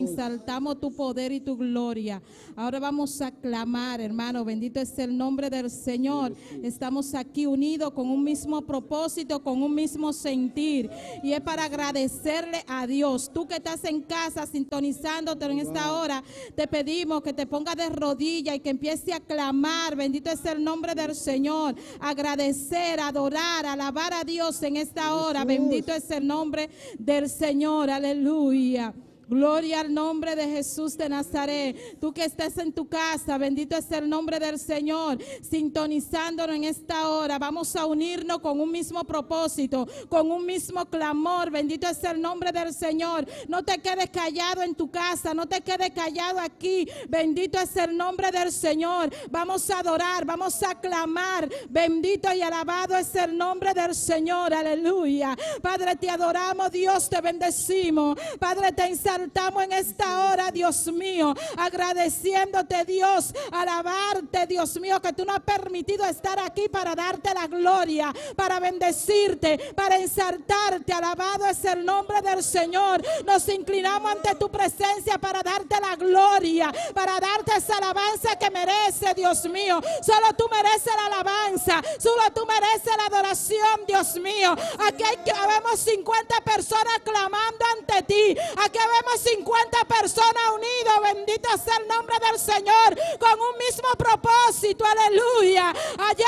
Exaltamos tu poder y tu gloria. Ahora vamos a clamar, hermano. Bendito es el nombre del Señor. Estamos aquí unidos con un mismo propósito, con un mismo sentir. Y es para agradecerle a Dios. Tú que estás en casa sintonizándote en esta hora, te pedimos que te pongas de rodillas y que empiece a clamar. Bendito es el nombre del Señor. Agradecer, adorar, alabar a Dios en esta hora. Bendito es el nombre del Señor. Aleluya. Gloria al nombre de Jesús de Nazaret. Tú que estás en tu casa, bendito es el nombre del Señor. Sintonizándonos en esta hora, vamos a unirnos con un mismo propósito, con un mismo clamor. Bendito es el nombre del Señor. No te quedes callado en tu casa, no te quedes callado aquí. Bendito es el nombre del Señor. Vamos a adorar, vamos a clamar. Bendito y alabado es el nombre del Señor. Aleluya. Padre, te adoramos, Dios, te bendecimos. Padre, te exaltamos en esta hora, Dios mío, agradeciéndote, Dios, alabarte, Dios mío, que tú nos has permitido estar aquí para darte la gloria, para bendecirte, para exaltarte. Alabado es el nombre del Señor. Nos inclinamos ante tu presencia para darte la gloria, para darte esa alabanza que merece, Dios mío. Solo tú mereces la alabanza, solo tú mereces la adoración, Dios mío. Aquí vemos 50 personas clamando ante ti. Aquí vemos 50 personas unidas, bendito sea el nombre del Señor, con un mismo propósito, aleluya. Allá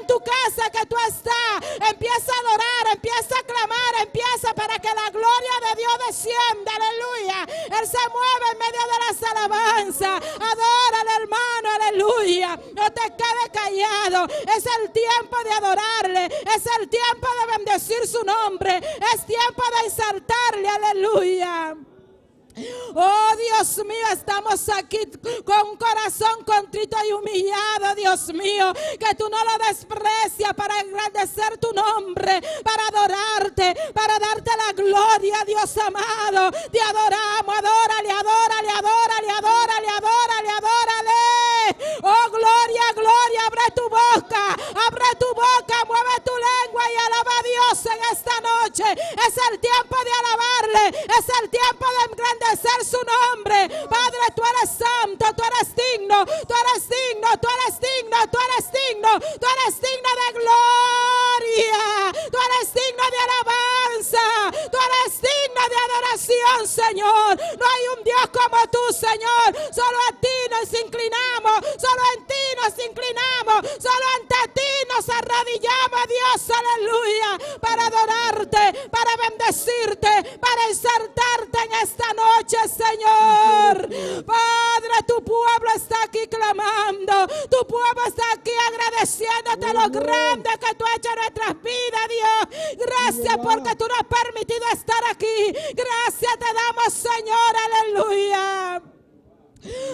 en tu casa que tú estás, empieza a adorar, empieza a clamar, empieza para que la gloria de Dios descienda, aleluya. Él se mueve en medio de las alabanzas. Adórale, hermano, aleluya. No te quedes callado, es el tiempo de adorarle, es el tiempo de bendecir su nombre, es tiempo de exaltarle, aleluya. Oh Dios mío, estamos aquí con un corazón contrito y humillado, Dios mío, que tú no lo desprecias, para agradecer tu nombre, para adorarte, para darte la gloria, Dios amado. Te adoramos, adórale, adórale, adórale, adórale, adórale, adórale. Oh gloria, gloria, abre tu boca, mueve tu lengua y alaba a Dios en esta noche. Es el tiempo de alabarle, es el tiempo de engrandecer su nombre. Padre, tú eres santo, tú eres digno, tú eres digno, tú eres digno, tú eres digno, tú eres digno de gloria, tú eres digno de alabanza, tú eres digno de adoración, Señor. No hay un Dios como tú, Señor. Solo a ti nos inclinamos, solo en ti nos inclinamos, solo ante ti nos arrodillamos, Dios, aleluya, para adorarte, para bendecirte, para exaltarte en esta noche, Señor. Padre, tu pueblo está aquí clamando, tu pueblo está aquí agradeciéndote lo grande que tú has hecho en nuestras vidas, Dios. Gracias porque tú nos has permitido estar aquí. Gracias te damos, Señor, aleluya.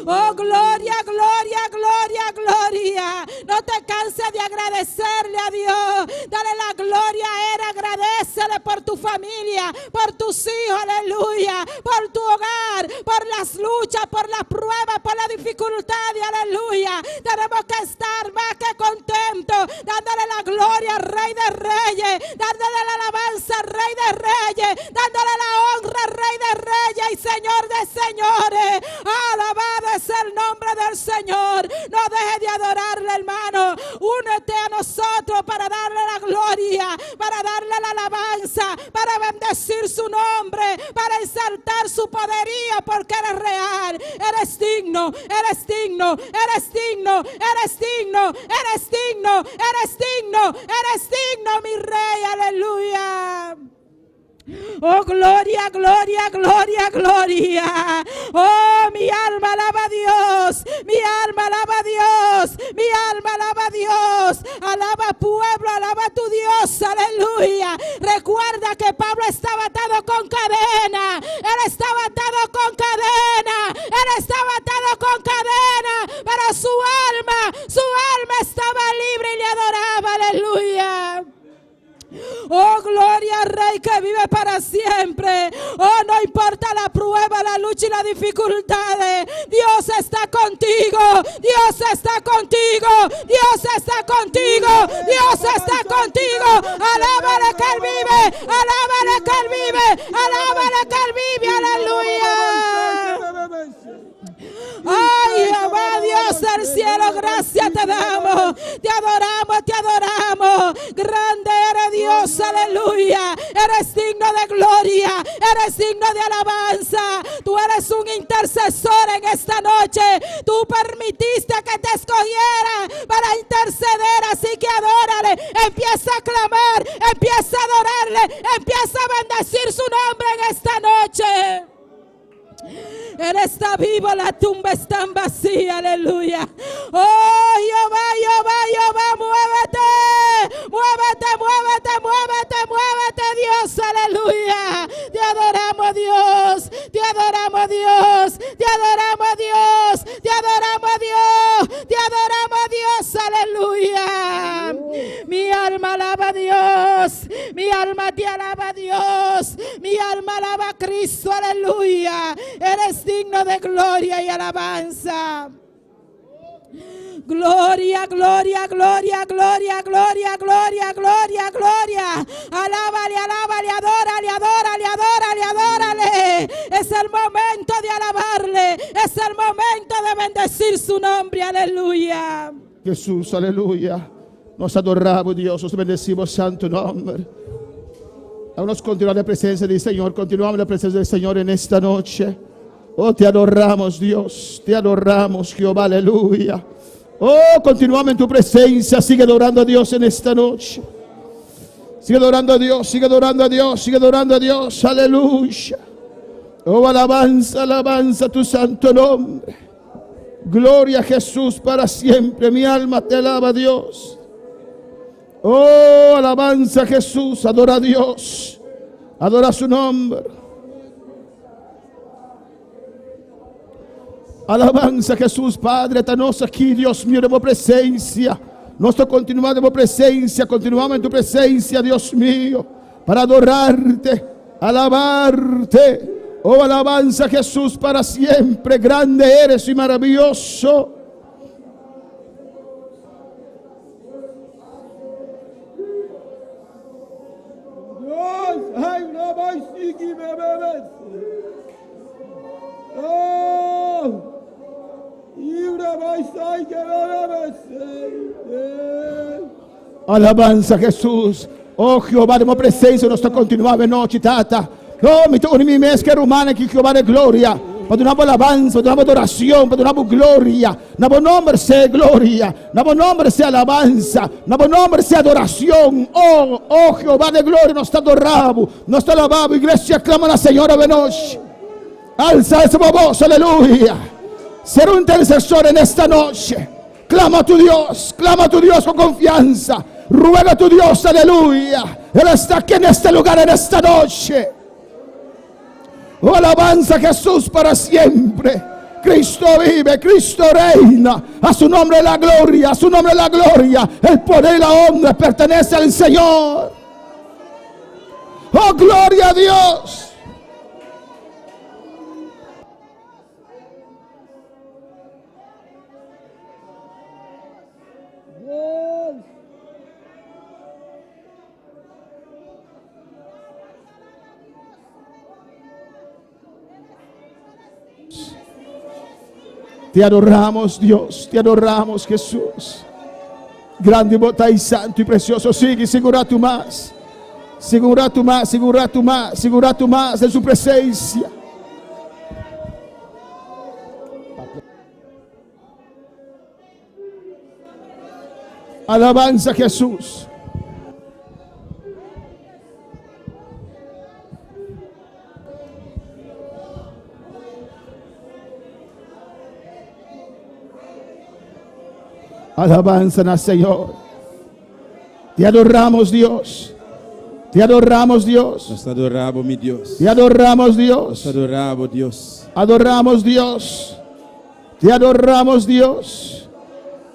Oh, gloria, gloria, gloria, gloria. No te canses de agradecerle a Dios. Dale la gloria a Él. Agradecele por tu familia, por tus hijos, aleluya, por tu hogar, por las luchas, por las pruebas, por la dificultad, aleluya. Tenemos que estar más que contentos, dándole la gloria al Rey de Reyes, dándole la alabanza al Rey de Reyes, dándole la honra al Rey de Reyes y Señor de Señores. Alabado es el nombre del Señor. No deje de adorarle, hermano. Únete a nosotros para darle la gloria, para darle la alabanza, para bendecir su nombre, para exaltar su poderío, porque eres real, eres digno, eres digno, eres digno, eres digno, eres digno, eres digno, eres digno, mi Rey, aleluya. Oh, gloria, gloria, gloria, gloria. Oh, mi alma alaba a Dios, mi alma alaba a Dios, mi alma alaba a Dios. Alaba pueblo, alaba a tu Dios, aleluya. Recuerda que Pablo estaba atado con cadena, él estaba atado con cadena, él estaba atado con cadena, pero su alma estaba libre y le adoraba, aleluya. Oh, gloria al Rey que vive para siempre. Oh, no importa la prueba, la lucha y las dificultades. Dios está contigo. Dios está contigo. Dios está contigo. Dios está contigo. Alábale que Él vive. Alábale que Él vive. Alábale que Él vive. Aleluya. Ay, Jehová Dios del cielo, gracias te damos, te adoramos, te adoramos. Grande eres Dios, aleluya. Eres digno de gloria, eres digno de alabanza. Tú eres un intercesor en esta noche. Tú permitiste que te escogiera para interceder, así que adórale. Empieza a clamar, empieza a adorarle, empieza a bendecir su nombre en esta noche. Él está vivo, la tumba está vacía, aleluya. Oh, Jehová, Jehová, Jehová, muévete, muévete, muévete, muévete, muévete, Dios, aleluya. Te adoramos, Dios, te adoramos, Dios, te adoramos, Dios, te adoramos, Dios, te adoramos, Dios, aleluya. Mi alma alaba a Dios, mi alma te alaba a Dios, mi alma alaba a Cristo, aleluya. Eres digno de gloria y alabanza. Gloria, gloria, gloria, gloria, gloria, gloria, gloria, gloria. Alábale, alábale, adórale, adórale, adórale, adórale. Es el momento de alabarle. Es el momento de bendecir su nombre. Aleluya. Jesús, aleluya. Nos adoramos, Dios. Nos bendecimos, santo nombre. Vamos a continuar la presencia del Señor. Continuamos la presencia del Señor en esta noche. Oh, te adoramos, Dios. Te adoramos, Jehová, aleluya. Oh, continuamos en tu presencia. Sigue adorando a Dios en esta noche. Sigue adorando a Dios, sigue adorando a Dios, sigue adorando a Dios. Aleluya. Oh, alabanza, alabanza a tu santo nombre. Gloria a Jesús para siempre. Mi alma te alaba, Dios. Oh, alabanza a Jesús. Adora a Dios. Adora su nombre. Alabanza a Jesús, Padre. Estamos aquí, Dios mío, de tu presencia. Nosotros continuamos de tu presencia. Continuamos en tu presencia, Dios mío, para adorarte, alabarte. Oh, alabanza a Jesús para siempre. Grande eres y maravilloso. Hay una baisiki bebés. Oh, y una baisai que bebés. Alabanza a Jesús. Oh, Jehová, de tu presencia. Nosotros continuamos en noche, tata. Oh, mi tono mi mes que rumana que Jehová de gloria. Para tu alabanza, para tu adoración, para tu gloria. Nuestro nombre sea gloria. Nuestro nombre sea alabanza. Nuestro nombre sea adoración. Oh, Jehová de gloria, nos adoramos. Nos alabamos. Iglesia, clama a la Señora de noche. Alza esa voz, aleluya. Ser un intercesor en esta noche. Clama a tu Dios con confianza. Ruega a tu Dios, aleluya. Él está aquí en este lugar, en esta noche. Oh, alabanza a Jesús para siempre. Cristo vive, Cristo reina. A su nombre la gloria, a su nombre la gloria. El poder y la honra pertenece al Señor. Oh, gloria a Dios. Te adoramos, Dios, te adoramos, Jesús. Grande, y santo y precioso. Sigue, segura tu más. Segura tu más, segura tu más, segura tu más en su presencia. Alabanza a Jesús. Alabanza al Señor. Te adoramos, Dios. Te adoramos, Dios. Nos adoramos, mi Dios. Te adoramos, Dios. Nos adoramos, Dios. Adoramos, Dios. Te adoramos, Dios.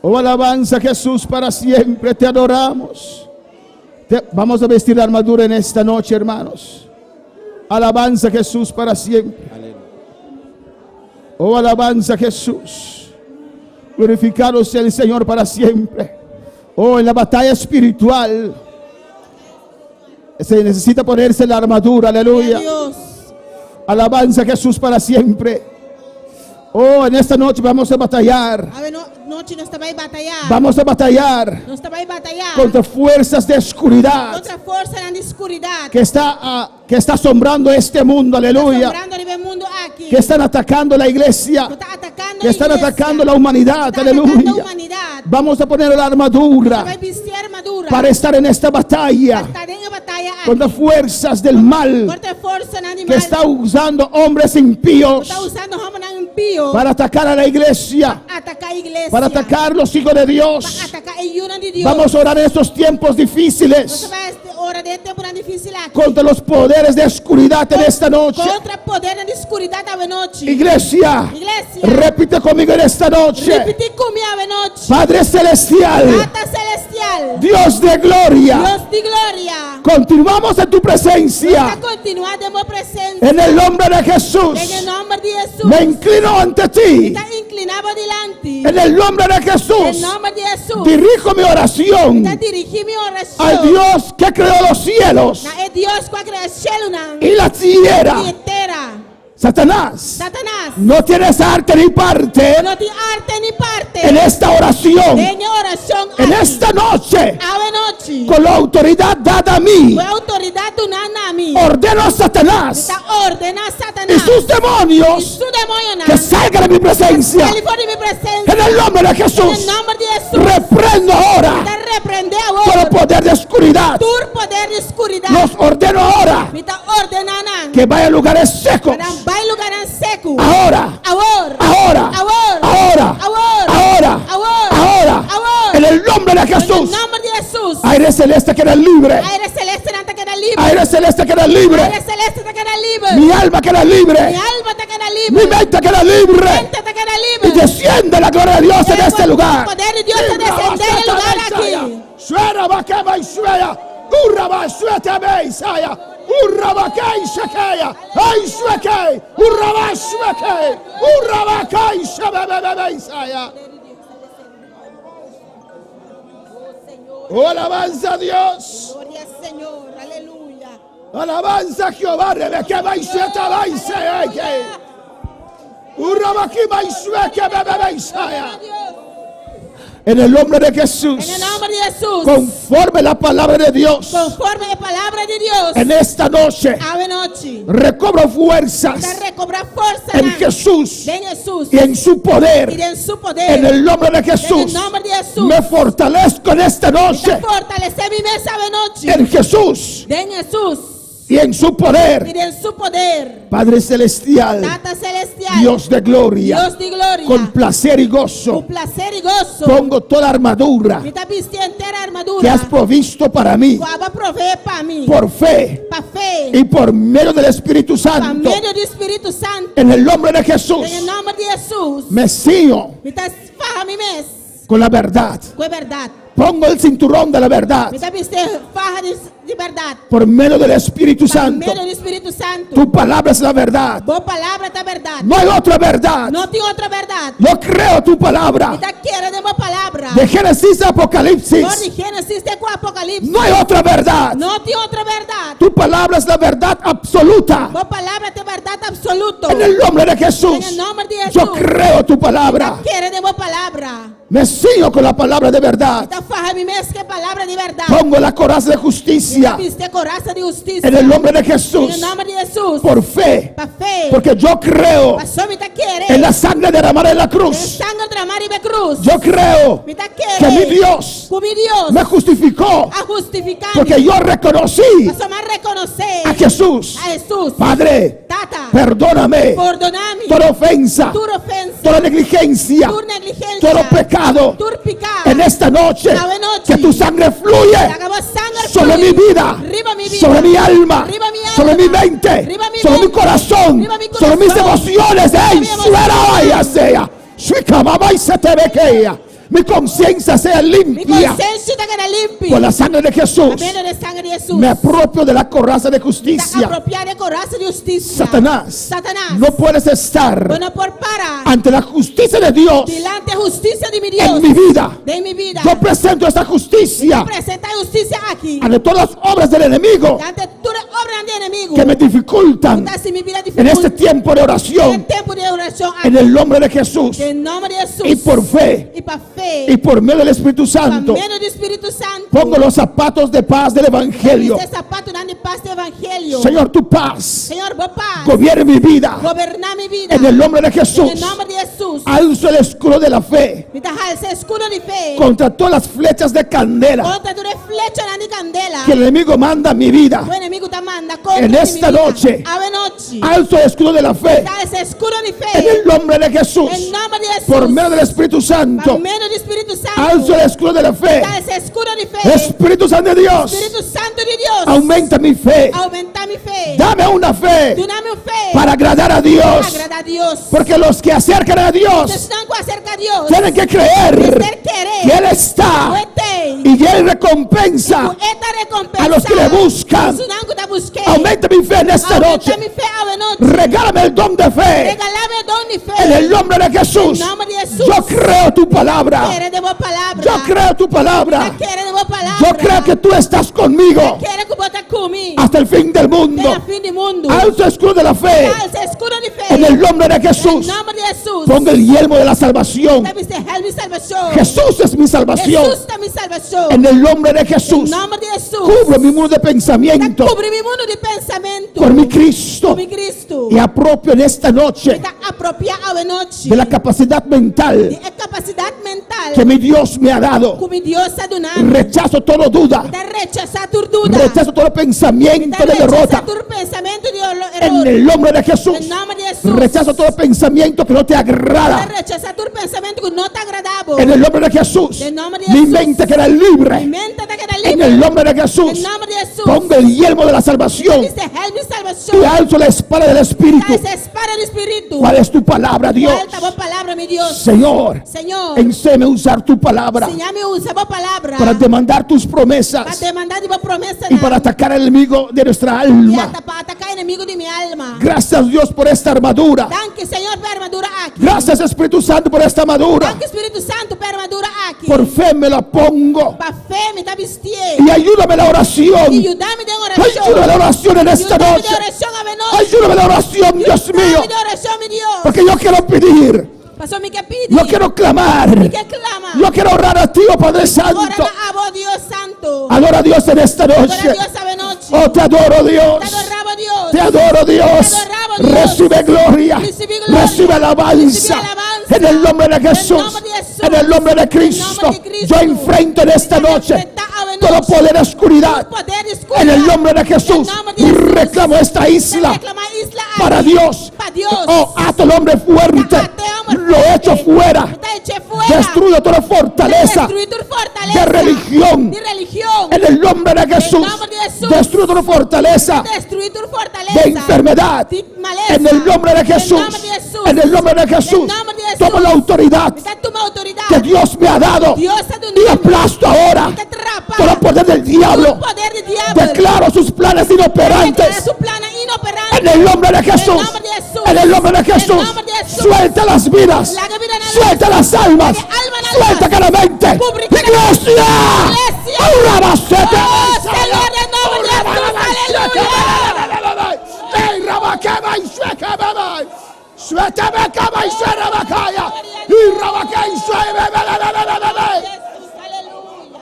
Oh, alabanza a Jesús para siempre. Te adoramos. Vamos a vestir la armadura en esta noche, hermanos. Alabanza a Jesús para siempre. Aleluya. Oh, alabanza a Jesús. Glorificado sea el Señor para siempre. Oh, en la batalla espiritual se necesita ponerse la armadura. Aleluya. Dios. Alabanza a Jesús para siempre. Oh, en esta noche vamos a batallar. Ave noche nós também batalhar. Vamos a batallar Nós também batalhar contra fuerzas de oscuridad contra a força na escuridão que está asombrando este mundo. Aleluya. assombrando o mundo aqui. Que están atacando la iglesia. Que está atacando Que a están igreja. atacando la humanidad. Está atacando a Aleluya. humanidade. Vamos a poner la armadura Vai vestir a armadura para estar en esta batalla para estar em batalha aqui. contra fuerzas del mal Contra a força na que animal. está usando hombres impíos Está usando como na impio para atacar a la iglesia, atacar a igreja. para atacar los hijos de Para Dios. atacar a igreja de Deus. Vamos a orar en estos tiempos Você difíciles vai hora de tempo difícil aqui. contra los poderes de oscuridad en esta noche. Contra poder na escuridão da noite. Iglesia, Iglesia. repite conmigo en esta noche. Repetir comigo a noite. Padre celestial, Tata celestial. Dios de gloria, Deus de glória. continuamos en tu presencia. Está continuando em minha presença. En el nombre de Jesús, Em nome de Jesus. me inclino ante ti. Está inclinado delante. En el nombre de Em Jesús, nome de Jesus. dirijo mi oración Está dirigindo minha oração. al Dios que creó los cielos É Deus que criou o céu y la tierra. e inteira. Satanás, Satanás. no tienes arte ni parte Não tem arte nem parte. en esta oración, Em oração en aqui. esta noche, Ave noite. con la autoridad dada a mí. Com a autoridade do nami. Ordeno a Satanás Está ordenando a y Satanás. sus E demonios su demônio. que salgan de mi presencia. Ele foi de minha presença. En el nombre de Em Jesús, nome de Jesus. reprendo ahora Está repreender todo agora. poder de oscuridad. Todo poder de escuridão. Los ordeno ahora Me está ordenando. que vayan a lugares secos. Para vai lugar seco. Ahora, Agora. ahora, Agora. ahora, Agora. ahora, Agora. ahora, Agora. en el nombre de Em Jesús. nome de Jesus. Aire celeste queda libre. Aire celeste não te queda livre. Aire celeste queda Aire libre. celeste te queda livre. Mi alma queda Mi libre. alma te queda Mi livre. mente queda libre. Mente te queda Y livre. desciende la gloria de Dios en este lugar. O poder de Deus te descender em lugar aqui. Suera bakaba Isaya. Uraba sueta beisaya. Uraba kai shakaya. Ai shakay. Uraba shakay. Uraba kai shababaisaya. Oh, alabanza a Dios. Glória ao Senhor. Aleluia. Alabanza a Jehová. Rebeca baiseta baisaya. Uraba ki baisaya babaisaya. En el nombre de Jesús. Em nome de Jesus. Conforme la palabra de Dios. Conforme a palavra de Deus. En esta noche Ave noite. recobro fuerzas Para recobrar força en Jesús em Jesus. y en su E poder. em su poder. En el nombre de Em Jesús nome de Jesus. me fortalezco en esta noche Fortalecer mi mesa ave noite. en Jesús Em Jesus. y en su poder. E em su poder. Padre celestial, Tata celestial. Dios de gloria, Deus de glória. con placer y Com gozo placer e gozo. pongo toda armadura Me está vestindo inteira a que armadura. has provisto para mí Vai prover para mim. por fe Para fé. y por medio del Espíritu Por Santo. meio do Espírito Santo. En el nombre de Jesús Em nome de Jesus. me ciño Me está farra a mim mesmo. con la verdad. Com a verdade. Pongo el cinturón de la verdad Me está vestindo farra de verdade. por medio del Espíritu Por Santo. meio do Espírito Santo. Tu palabra es la verdad. Boa palavra da verdade. No hay otra verdad. Não tem outra verdade. Yo creo tu palabra. Está querendo uma palavra. De Génesis a Por Apocalipsis. de Gênesis até com Apocalipse. No hay otra verdad. Não tem outra verdade. Tu palabra es la verdad absoluta. Boa palavra é verdade absoluta. En el nombre de Em Jesús. nome de Jesus. Yo creo tu palabra. Querendo uma palavra. Me ciño con la palabra de verdad. Então farra a mim mesmo que é palavra de verdade. Pongo la coraza de justicia. Viste coraça de justiça. En el nombre de Em Jesús. nome de Jesus. Por fe. Para fé. Porque yo creo Passou me está querendo. en la sangre derramada en la Em cruz. sangue tramar e cruz. Yo creo Me está que mi querendo. Dios Com Deus. me justificó A justificar. porque yo reconocí Passou mais reconhecer. a Jesús. A Jesus. Padre, Tata. perdóname Perdoname. toda ofensa, Toda ofensa. toda negligencia, Toda negligência. todo pecado. Todo pecado. En esta noche, Ave noche. que tu sangre fluye Acabou sangue sobre mi vida, Riba mi vida. sobre mi alma, Riba mi alma. sobre mi mente, Riba mi sobre mi mente. corazón, Riba mi sobre mis corazón. emociones. Riba ¡Ey! mi emoción. Suena, vaya sea. Shika, mamá, y se te bequea. mi conciencia sea Mi limpia conciencia queda limpia. por la sangre de Jesús. A medio de sangre de Jesús. Me apropio de la coraza de Da justicia. apropiar de coraza de justicia. Satanás, No no puedes estar bueno por para ante la justicia de Dios delante de justicia de mi Dios. en mi vida. De mi vida. Yo presento esta justicia Presenta justicia aquí. ante todas las obras del enemigo Ante toda obra del enemigo. que me dificultan Así mi vida en este dificulta. tiempo de En oración, tiempo de oración. en el nombre de Jesús, En nombre de Jesús. y por fe Y por fe. y por medio del Espíritu Por Santo, medio del Espíritu Santo. pongo los zapatos de paz del Evangelio. Este zapato de paz de evangelio. Señor, tu paz Señor, vos paz. gobierne mi vida. Goberna mi vida. En el nombre de En Jesús, el nombre de Jesús. alzo el escudo de la fe Mi tajalse escudo de fe. contra todas las flechas de candela Contra tu flecha de candela. que el enemigo manda a mi vida. Tu enemigo te manda contra En mi esta vida. noche, Ave noche. alzo el escudo de la fe Tajalse escudo de en fe. el nombre de Jesús, En nombre de Jesús. por medio del Espíritu Por Santo. medio del Espíritu Santo. Alzo el escudo de la fe. Tajalse escudo de fe. Espíritu Santo de Dios, Espíritu Santo de Dios. aumenta mi fe. Aumenta mi fe. Dame una fe Dame fe. para agradar a Dios. Agrada a Dios. Porque los que acercan a Dios Están acerca a Dios. tienen que creer Ser querer. que Él está Fuete. y Él recompensa Esta recompensa. a los que le buscan. Sunangu te busqué. Aumenta mi fe en esta Aumenta noche. mi fe ave noche. Regálame el don de fe Regálame don de fe. en el nombre de Jesús. En nombre de Jesús. Yo creo tu palabra. Quiere de vos palabra. Yo creo tu palabra. Quiere de vos palabra. Yo creo que tú estás conmigo Quiere que vos te conmigo. hasta el fin del Hasta mundo. el fin del mundo. Alzo el escudo de la fe Alza escudo de fe. en el nombre de En Jesús. nombre de Jesús. Ponga el yelmo de la salvación. Dame este help mi salvación. Jesús es mi salvación. Jesús es mi salvación. En el nombre de Jesús. En nombre de Jesús. Cubro mi mundo de pensamiento Cubre mi mundo de pensamiento. por mi Cristo. Por mi Cristo. Y apropio en esta noche Está apropiada ave noche. de la capacidad mental de capacidad mental. que mi Dios me ha dado. Como Dios ha donado. Rechazo toda duda. Te rechaza tu duda. Rechazo todo pensamiento Te de rechaza derrota. tu pensamiento de En error. el nombre de Jesús. En nombre de Jesús. Rechazo todo pensamiento que no te Te agrada. rechaza tu pensamiento que no te agradable. En el nombre de Jesús. En nombre de Mi Jesús. mente queda Mi libre. mente te queda En libre. el nombre de Jesús. En nombre de Jesús. Pongo el yelmo de la salvación. Dice help mi salvación. Y alzo la espada del Espíritu. Esa espada del Espíritu. ¿Cuál es tu palabra, Dios? Falta vos palabra, mi Dios. Señor, Señor. enséñame a usar tu palabra Enséñame a usar vos palabra. para demandar tus Para promesas demandar de vos promesa. y para atacar al enemigo de nuestra Y alma. hasta para atacar enemigo de mi alma. Gracias, Dios, por esta armadura. Danke, Señor, por armadura aquí. Gracias, Espíritu Santo, por esta armadura. Danke, Espíritu Santo, por armadura aquí. Por fe me la pongo. Pa fe me está vistiendo. Y ayúdame en la oración. Y ayúdame de oración. Ayúdame en la oración en esta Ayúdame noche. de oración a noche. Ayúdame en la oración, Dios mío. Ayúdame de oración, mi Dios. Porque yo quiero pedir. Pasó mi que pide. Yo quiero clamar. que clama. Yo quiero orar a ti, oh Padre Santo. Ora a vos, Dios Santo. Adora a Dios en esta Adora a noche. Dios a noche. Oh, te adoro, Dios. Te adoraba Dios. Te adoro, Dios. Te adoraba, Dios. Recibe gloria. Recibe gloria. Recibe alabanza. Recibe alabanza. En el nombre de Jesús. nombre de Jesús. En el nombre de Cristo. En el nombre de Cristo. Yo enfrento en esta noche Enfrenta a todo noche. poder de oscuridad. Poder de oscuridad. En el nombre de Jesús. En el nombre de Jesús. Reclamo esta isla Reclama isla para aquí. Dios. Para Dios. Oh, ato al hombre fuerte. Ate hombre Lo fuerte. echo fuera. Te eché fuera. Destruyo toda fortaleza Destruir tu fortaleza. de religión. De religión. En el nombre de Jesús. nombre de Jesús. Destruyo toda fortaleza Destruir tu fortaleza. de enfermedad. De maleza. En el nombre de Jesús. En el nombre de Jesús. En el nombre de Jesús. En el nombre de Jesús. Tomo la autoridad Está tu autoridad. que Dios me ha dado. Dios ha dado Y aplasto ahora Te atrapa. todo el poder del diablo. Tu poder del diablo. Declaro sus planes Declara inoperantes. su plan inoperante. En el nombre de Jesús. En el nombre de Jesús. En el nombre de En el Jesús. nombre de Jesús. Suelta las vidas. La que viene en el Suelta las almas. alma en alma. Suelta cada mente. Cubre cada Iglesia. Iglesia. Urabasete. Oh, Señor, en nombre de Jesús. Aleluya. Ey, Rabakeba y Suekebebe. Suetebekeba y Suerabakaya. Y Rabake y Suebebebebebebe. Jesús, aleluya.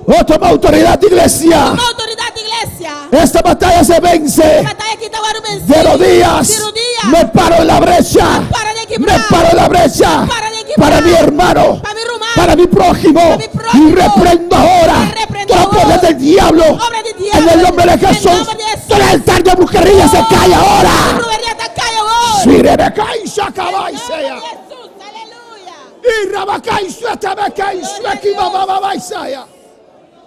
Oh, toma autoridad, iglesia. Toma autoridad, iglesia. Esta batalla se vence. Batalla que te va a vencer. De rodillas. De rodillas. Me paro en la brecha. Para de Me quebrar. paro en la brecha. Para de quebrar. Para mi hermano. Para mi hermano. Para mi prójimo. Para mi prójimo. Y reprendo ahora Y reprendo todo poder ahora. del diablo. Obra del diablo. En el nombre de En el Jesús. nombre de Jesús. Todo el altar de brujería se cae ahora. Brujería te cae hoy. Sirebekai En Shakabai el nombre Sea. de Jesús, aleluya. Y Rabakai Suetebekai Suekibababai Sea.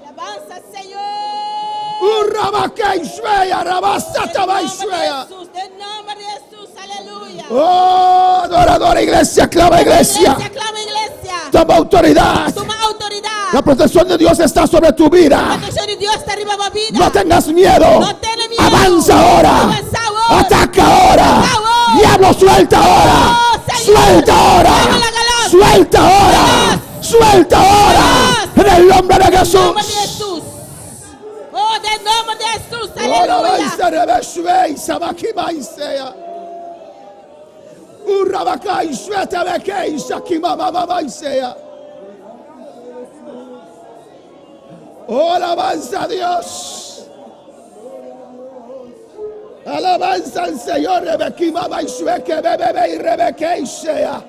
Alabanza, Señor. Rabakai Suea. Rabasatabai Suea. En nombre de Jesús, aleluya. Oh, adoradora iglesia, clama iglesia. Clama iglesia. Toma autoridad. Toma autoridad. La protección de Dios está sobre tu vida. La protección de Dios está arriba de tu vida. No tengas miedo. No tengas miedo. Avanza ahora. Avanza ahora. Ataca ahora. Ataca ahora. Diablo, suelta ahora. Oh, Señor. Suelta ahora. Dame la galaxia. Suelta ahora. Suelta ahora. En el nombre de En el nombre de Jesús. Jesús. Oh, en el nombre de Jesús. Ora Aleluya. vaisa rebeshvei sabaki vaisea. Urabakai shvete bekei shakima mama vaisea. Oh, alabanza a Dios. Alabanza al Señor. Rebekima vaishueke bebebe y rebekei sea.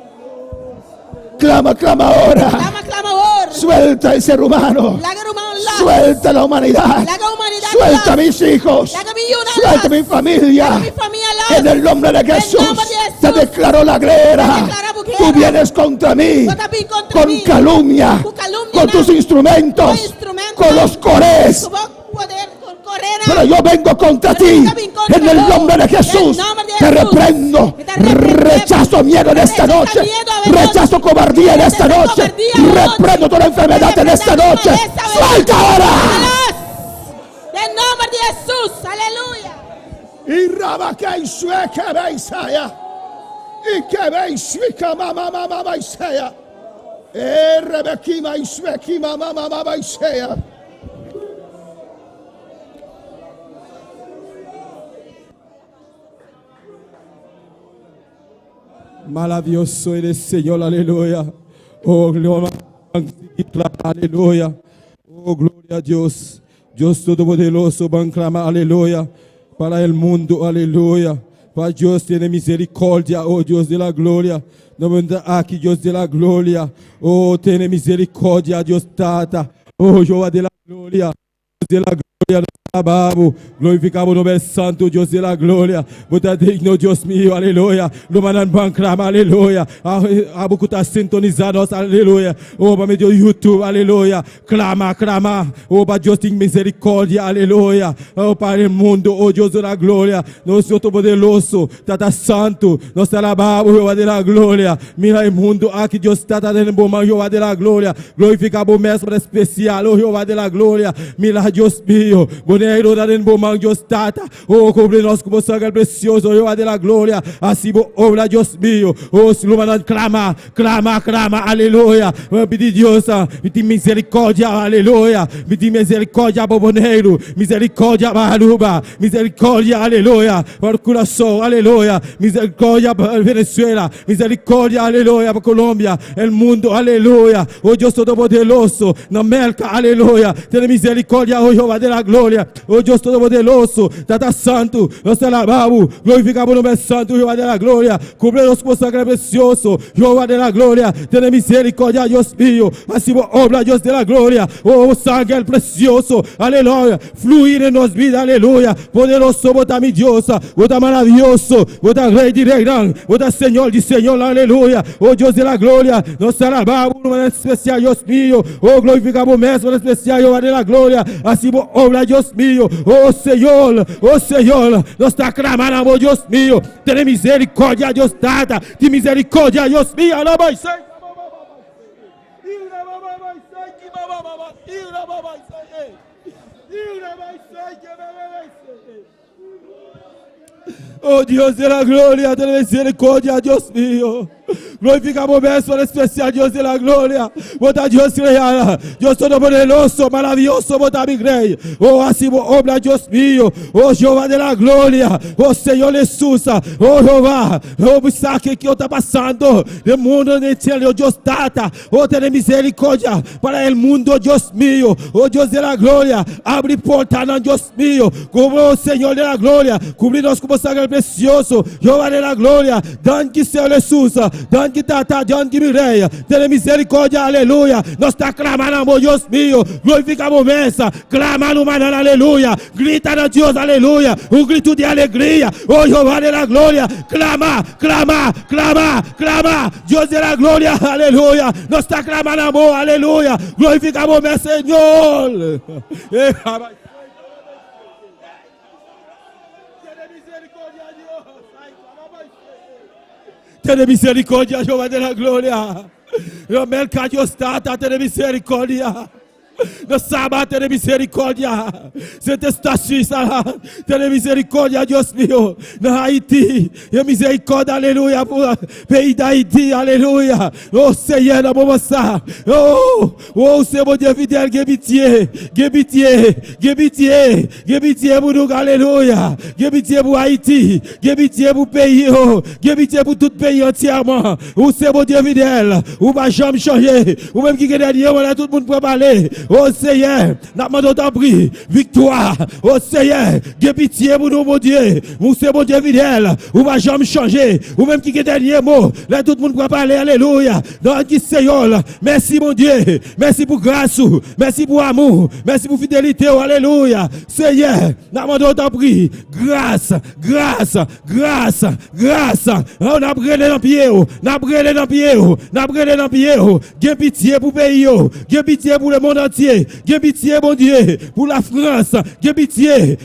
Clama, clama ahora. Clama ahora. Suelta el ser humano. Laga humano las. Suelta la humanidad. Laga humanidad Suelta a las. mis hijos. Laga mi una Suelta las. mi familia. Laga mi familia las. En el nombre de Jesús. nombre de Jesús. Te declaro la guerra. Te declaramos guerra. Tú vienes contra mí. Tú también contra Con mí. calumnia. Con calumnia, Con tus no. instrumentos. Con instrumentos. Con los corés. Tú vas a poder correr. Pero yo vengo contra Pero ti. yo vengo contra En el vos. nombre de En el Jesús. nombre de Te Jesús. reprendo. Te reprendo. Rechazo miedo en esta Rechazo noche. miedo a ver Rechazo noche. cobardía en esta Rechazo noche. cobardía en la noche. Reprendo toda enfermedad en esta noche. Suelta ahora. En el nombre de Jesús. Aleluya. Y Rabakei Shueke Beisaya. Y que Beishuika Mama Mama Beisaya. Rebekima y Shuekima Mama Mama Beisaya. Maravilloso eres, Señor, aleluya. Oh, gloria, aleluya. Oh, gloria a Dios. Dios Todopoderoso, van clama, aleluya. Para el mundo, aleluya. Para Dios tiene misericordia, oh Dios de la gloria. No vendrá aquí, Dios de la gloria. Oh, tiene misericordia, Dios Tata. Oh, Jehová de la gloria. Dios de la gloria. Glorificamos o nome santo, Dios de la gloria. Você digno, Dios mío, aleluia. No manan bancrama, aleluia. A boca está sintonizado, aleluia. Oh, para meu YouTube, aleluia. Clama, clama. Oh, para Deus tem misericórdia, aleluia. Oh, para o mundo, oh Deus de la gloria. Nós somos poderoso, Tata Santo. Nós alabamos, Jeová de la gloria. Mira o mundo aqui, Deus está dando bom, Jeová de la gloria. Glorificamos o mestre especial, oh Jeová de la gloria. Mira, Deus mío. Boneiro da den bomang Dios tata. Oh, cobre nós com sangue precioso, Jehová de la gloria. Assim bo obra Dios mío. Oh, slumanan clama, clama, clama, aleluia. Pedir Deus, pedir misericórdia, aleluia. Pedir misericórdia para boneiro, misericórdia para Aruba, misericórdia, aleluia. Para o coração, aleluia. Misericórdia para Venezuela, misericórdia, aleluia para Colômbia, el mundo, aleluia. Oh, Deus Todo-Poderoso, na América, aleluia. Tem misericórdia, oh Jehová de la gloria. Oh Dios Todo-Poderoso, Tata Santo, nós te alabamos, glorificamos o nome santo, Jehová de la gloria. Cubre-nos com sangue precioso, Jehová de la gloria. Tem misericórdia, Dios mío. Assim obra, Dios de la gloria. Oh, sangue precioso, aleluia. Fluir em nós vida, aleluia. Poderoso, bota mi Dios, bota maravilhoso, bota rei de rei, bota Senhor de Senhor, aleluia. Oh Dios de la gloria, nós te alabamos, no nome especial, Dios mío. Oh, glorificamos o mesmo, no especial, Jehová de la gloria. Assim obra, Dios mío. Oh Senhor, nós te aclamamos, Dios mío. Tem misericórdia, Dios Tata. Tem misericórdia, Dios mío. Oh Dios de la gloria, ten misericordia, Dios mío. Glorificamos mesmo especial, Dios de la gloria. Bota Dios real, Dios Todo-Poderoso, maravilloso, bota mi rey. Oh, así obra, Dios mío. Oh, Jehová de la gloria. Oh, Senhor Jesus. Oh, Jehová. Oh, saque que eu está passando. El mundo entero, Dios Tata. Oh, ten misericordia para el mundo, Dios mío. Oh, Dios de la gloria. Abre porta, Dios mío. Como o Senhor de la gloria. Cubrir-nos como sangue precioso. Jehová de la gloria. Danke, Senhor Jesus. Danke, Tata. Danke, mi rei. Ten misericórdia, aleluia. Nós está clamando, Deus mío. Glorificamos mesa. Clamando, mano, aleluia. Grita a Deus, aleluia. Um grito de alegria. Oh, Jehová de la glória. Clama, clama, clama, clama. Deus de la glória, aleluia. Nós está clamando, amor, aleluia. Glorificamos, meu Senhor. Ten misericórdia, Jehová de la gloria. No Melchior Tata, tem misericórdia. No sábado, tem misericórdia. Sente estação, tem misericórdia, Deus meu. Na Haiti, tem misericórdia, aleluia, por pays d'Haïti, aleluia. Oh Seigneur, na moça. Oh, Senhor Deus fidèle, que pitié, pour nous, aleluia. Que pitié pour Haïti, que pitié pour pays, que pitié pour tout pays entièrement. Oh Senhor Dieu fidèle, ou va jamais changer, ou même qui est derrière, tout le monde peut parler. Oh Seigneur, n'a pas d'autre prix, victoire. Oh Seigneur, que pitié pour nous, mon Dieu. Mon Seigneur Dieu fidèle, ou va jamais changer, ou même qui est derrière mot, là tout le monde peut parler, alléluia. Dans qui Seigneur, merci mon Dieu, merci pour grâce, merci pour amour, merci pour fidélité, alléluia. Seigneur, n'a pas d'autre prix, grâce. On a brûlé dans pied, que pitié pour pays, que pitié pour le monde entier, que pitié, mon Dieu, pour la France, que pitié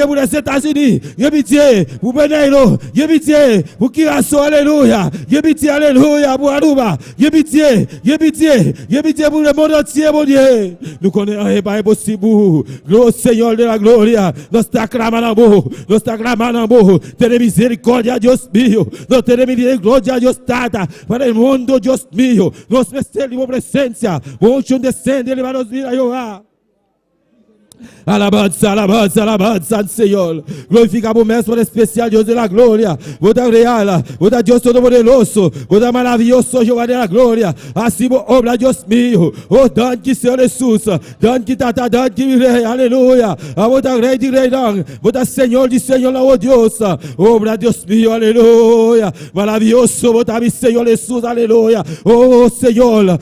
pour les États-Unis, que pitié pour Beneilo, que pitié pour Kirasso, alléluia, que pitié, alléluia, pour Aruba, que pitié pour le monde entier, mon Dieu. Nous connaissons pas impossible, gros Seigneur de la gloria, nous t'acclamons, ten misericordia, Dios mío, no ten misericordia, Dios tata, para el mundo, Dios mío, nos recebemos presencia, mucho descende, elevados mira Jehová. Alabanza, Senhor. Glorificamos o mestre especial, Deus de la glória. Voda real, voda Deus todo-poderoso, voda maravilhoso, Jeová de la glória. Assim obra, Deus mío. Oh, danke, Senhor Jesus. Danke, tata, danke, rei. Aleluia. Voda rei de rei, voda Senhor de Senhor, oh Deus. Obra, Deus mío, aleluia. Maravilhoso, voda mi Senhor Jesus, aleluia. Oh, Senhor,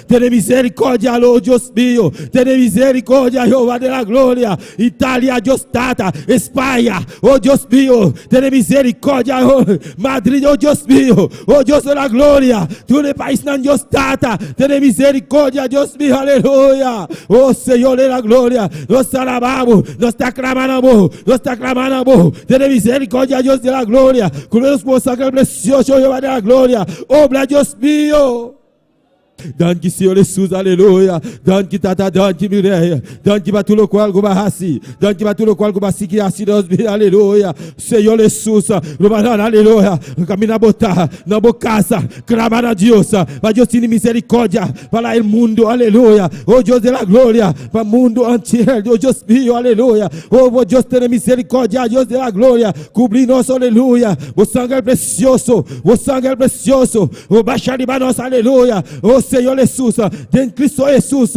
ten misericórdia, oh Deus mío. Ten misericórdia, Jehová de la gloria. Italia, Dios tata. España, oh Dios mío, ten misericordia. Oh, Madrid, oh Dios mío, oh Dios de la gloria. Tú le país, nan Dios tata. Ten misericordia, Dios mío, aleluya. Oh Señor de la gloria. Nos alabamos, nos te aclamamos. Ten misericordia, Dios de la gloria. Cubrimos con sangre precioso, Jehová de la gloria. Obra, Dios mío. Danke, Senhor Jesus, aleluia. Danke, tata, danke, mireia. Danke, batulo qual gubahasi. Danke, batulo qual gubasiki asidos, aleluia. Senhor Jesus, aleluia. Camina botar, na bocasa, clamar a Deus. Para Deus ter misericórdia para o mundo, aleluia. Oh Deus de la glória, para o mundo inteiro, oh Deus mío, aleluia. Oh Deus, ter misericórdia, Deus de la glória. Cobrir-nos, aleluia. O sangue é precioso, o baixar de nós, aleluia. Oh Senhor Jesus, em Cristo Jesus,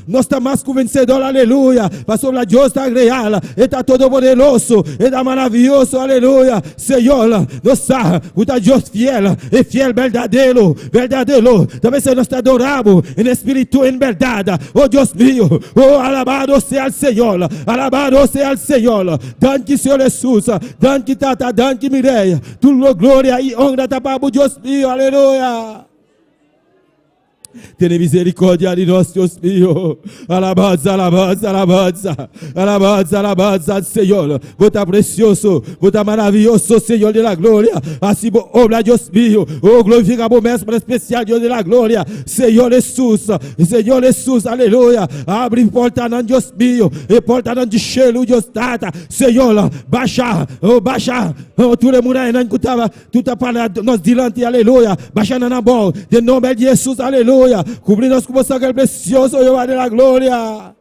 nós estamos mais que vencedor, aleluia. Pastor la Deus está real, está todo poderoso, está maravilhoso, aleluia. Senhor, nós sabemos, o Deus fiel, e fiel verdadeiro. Também se nós te adoramos em espírito e em verdade. Oh Deus mío, oh alabado seja o Senhor. Danke, Senhor Jesus, danke, tata, danke, mireia. Tua glória e honra está para o Deus mío, aleluia. Ten misericórdia de nós, Deus mío. Alabanza, Senhor. Vota precioso, vota maravilhoso, Senhor de la glória. Assim, obra, Deus mío. Oh, glorificamos o mestre especial, Deus de la glória. Senhor Jesus, aleluia. Abre porta, não, Deus mío. E porta, não, de cheiro, Deus tata. Senhor, baixa. Oh, tu le murai, não, tu tá para nós dilante, aleluia. Baixa na bola, de nome de Jesus, aleluia. Cobrir-nos com o sangue precioso, Jeová de la glória.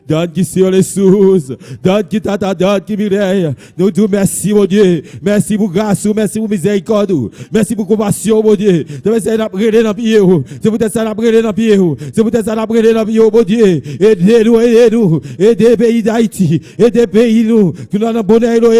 Danke, Senhor Jesus. Danke, tata, danke, mireia. Nous disons merci, mon Dieu. Merci pour grâce, merci pour miséricorde. Merci pour compassion, mon Dieu. C'est pour ça qu'on a dans pied. C'est pour ça qu'on a dans pied. C'est pour ça qu'on a dans pied, mon Dieu. Aidez-nous. Aidez le pays d'Haïti. Aidez le pays, nous. Que nous avons bonheur,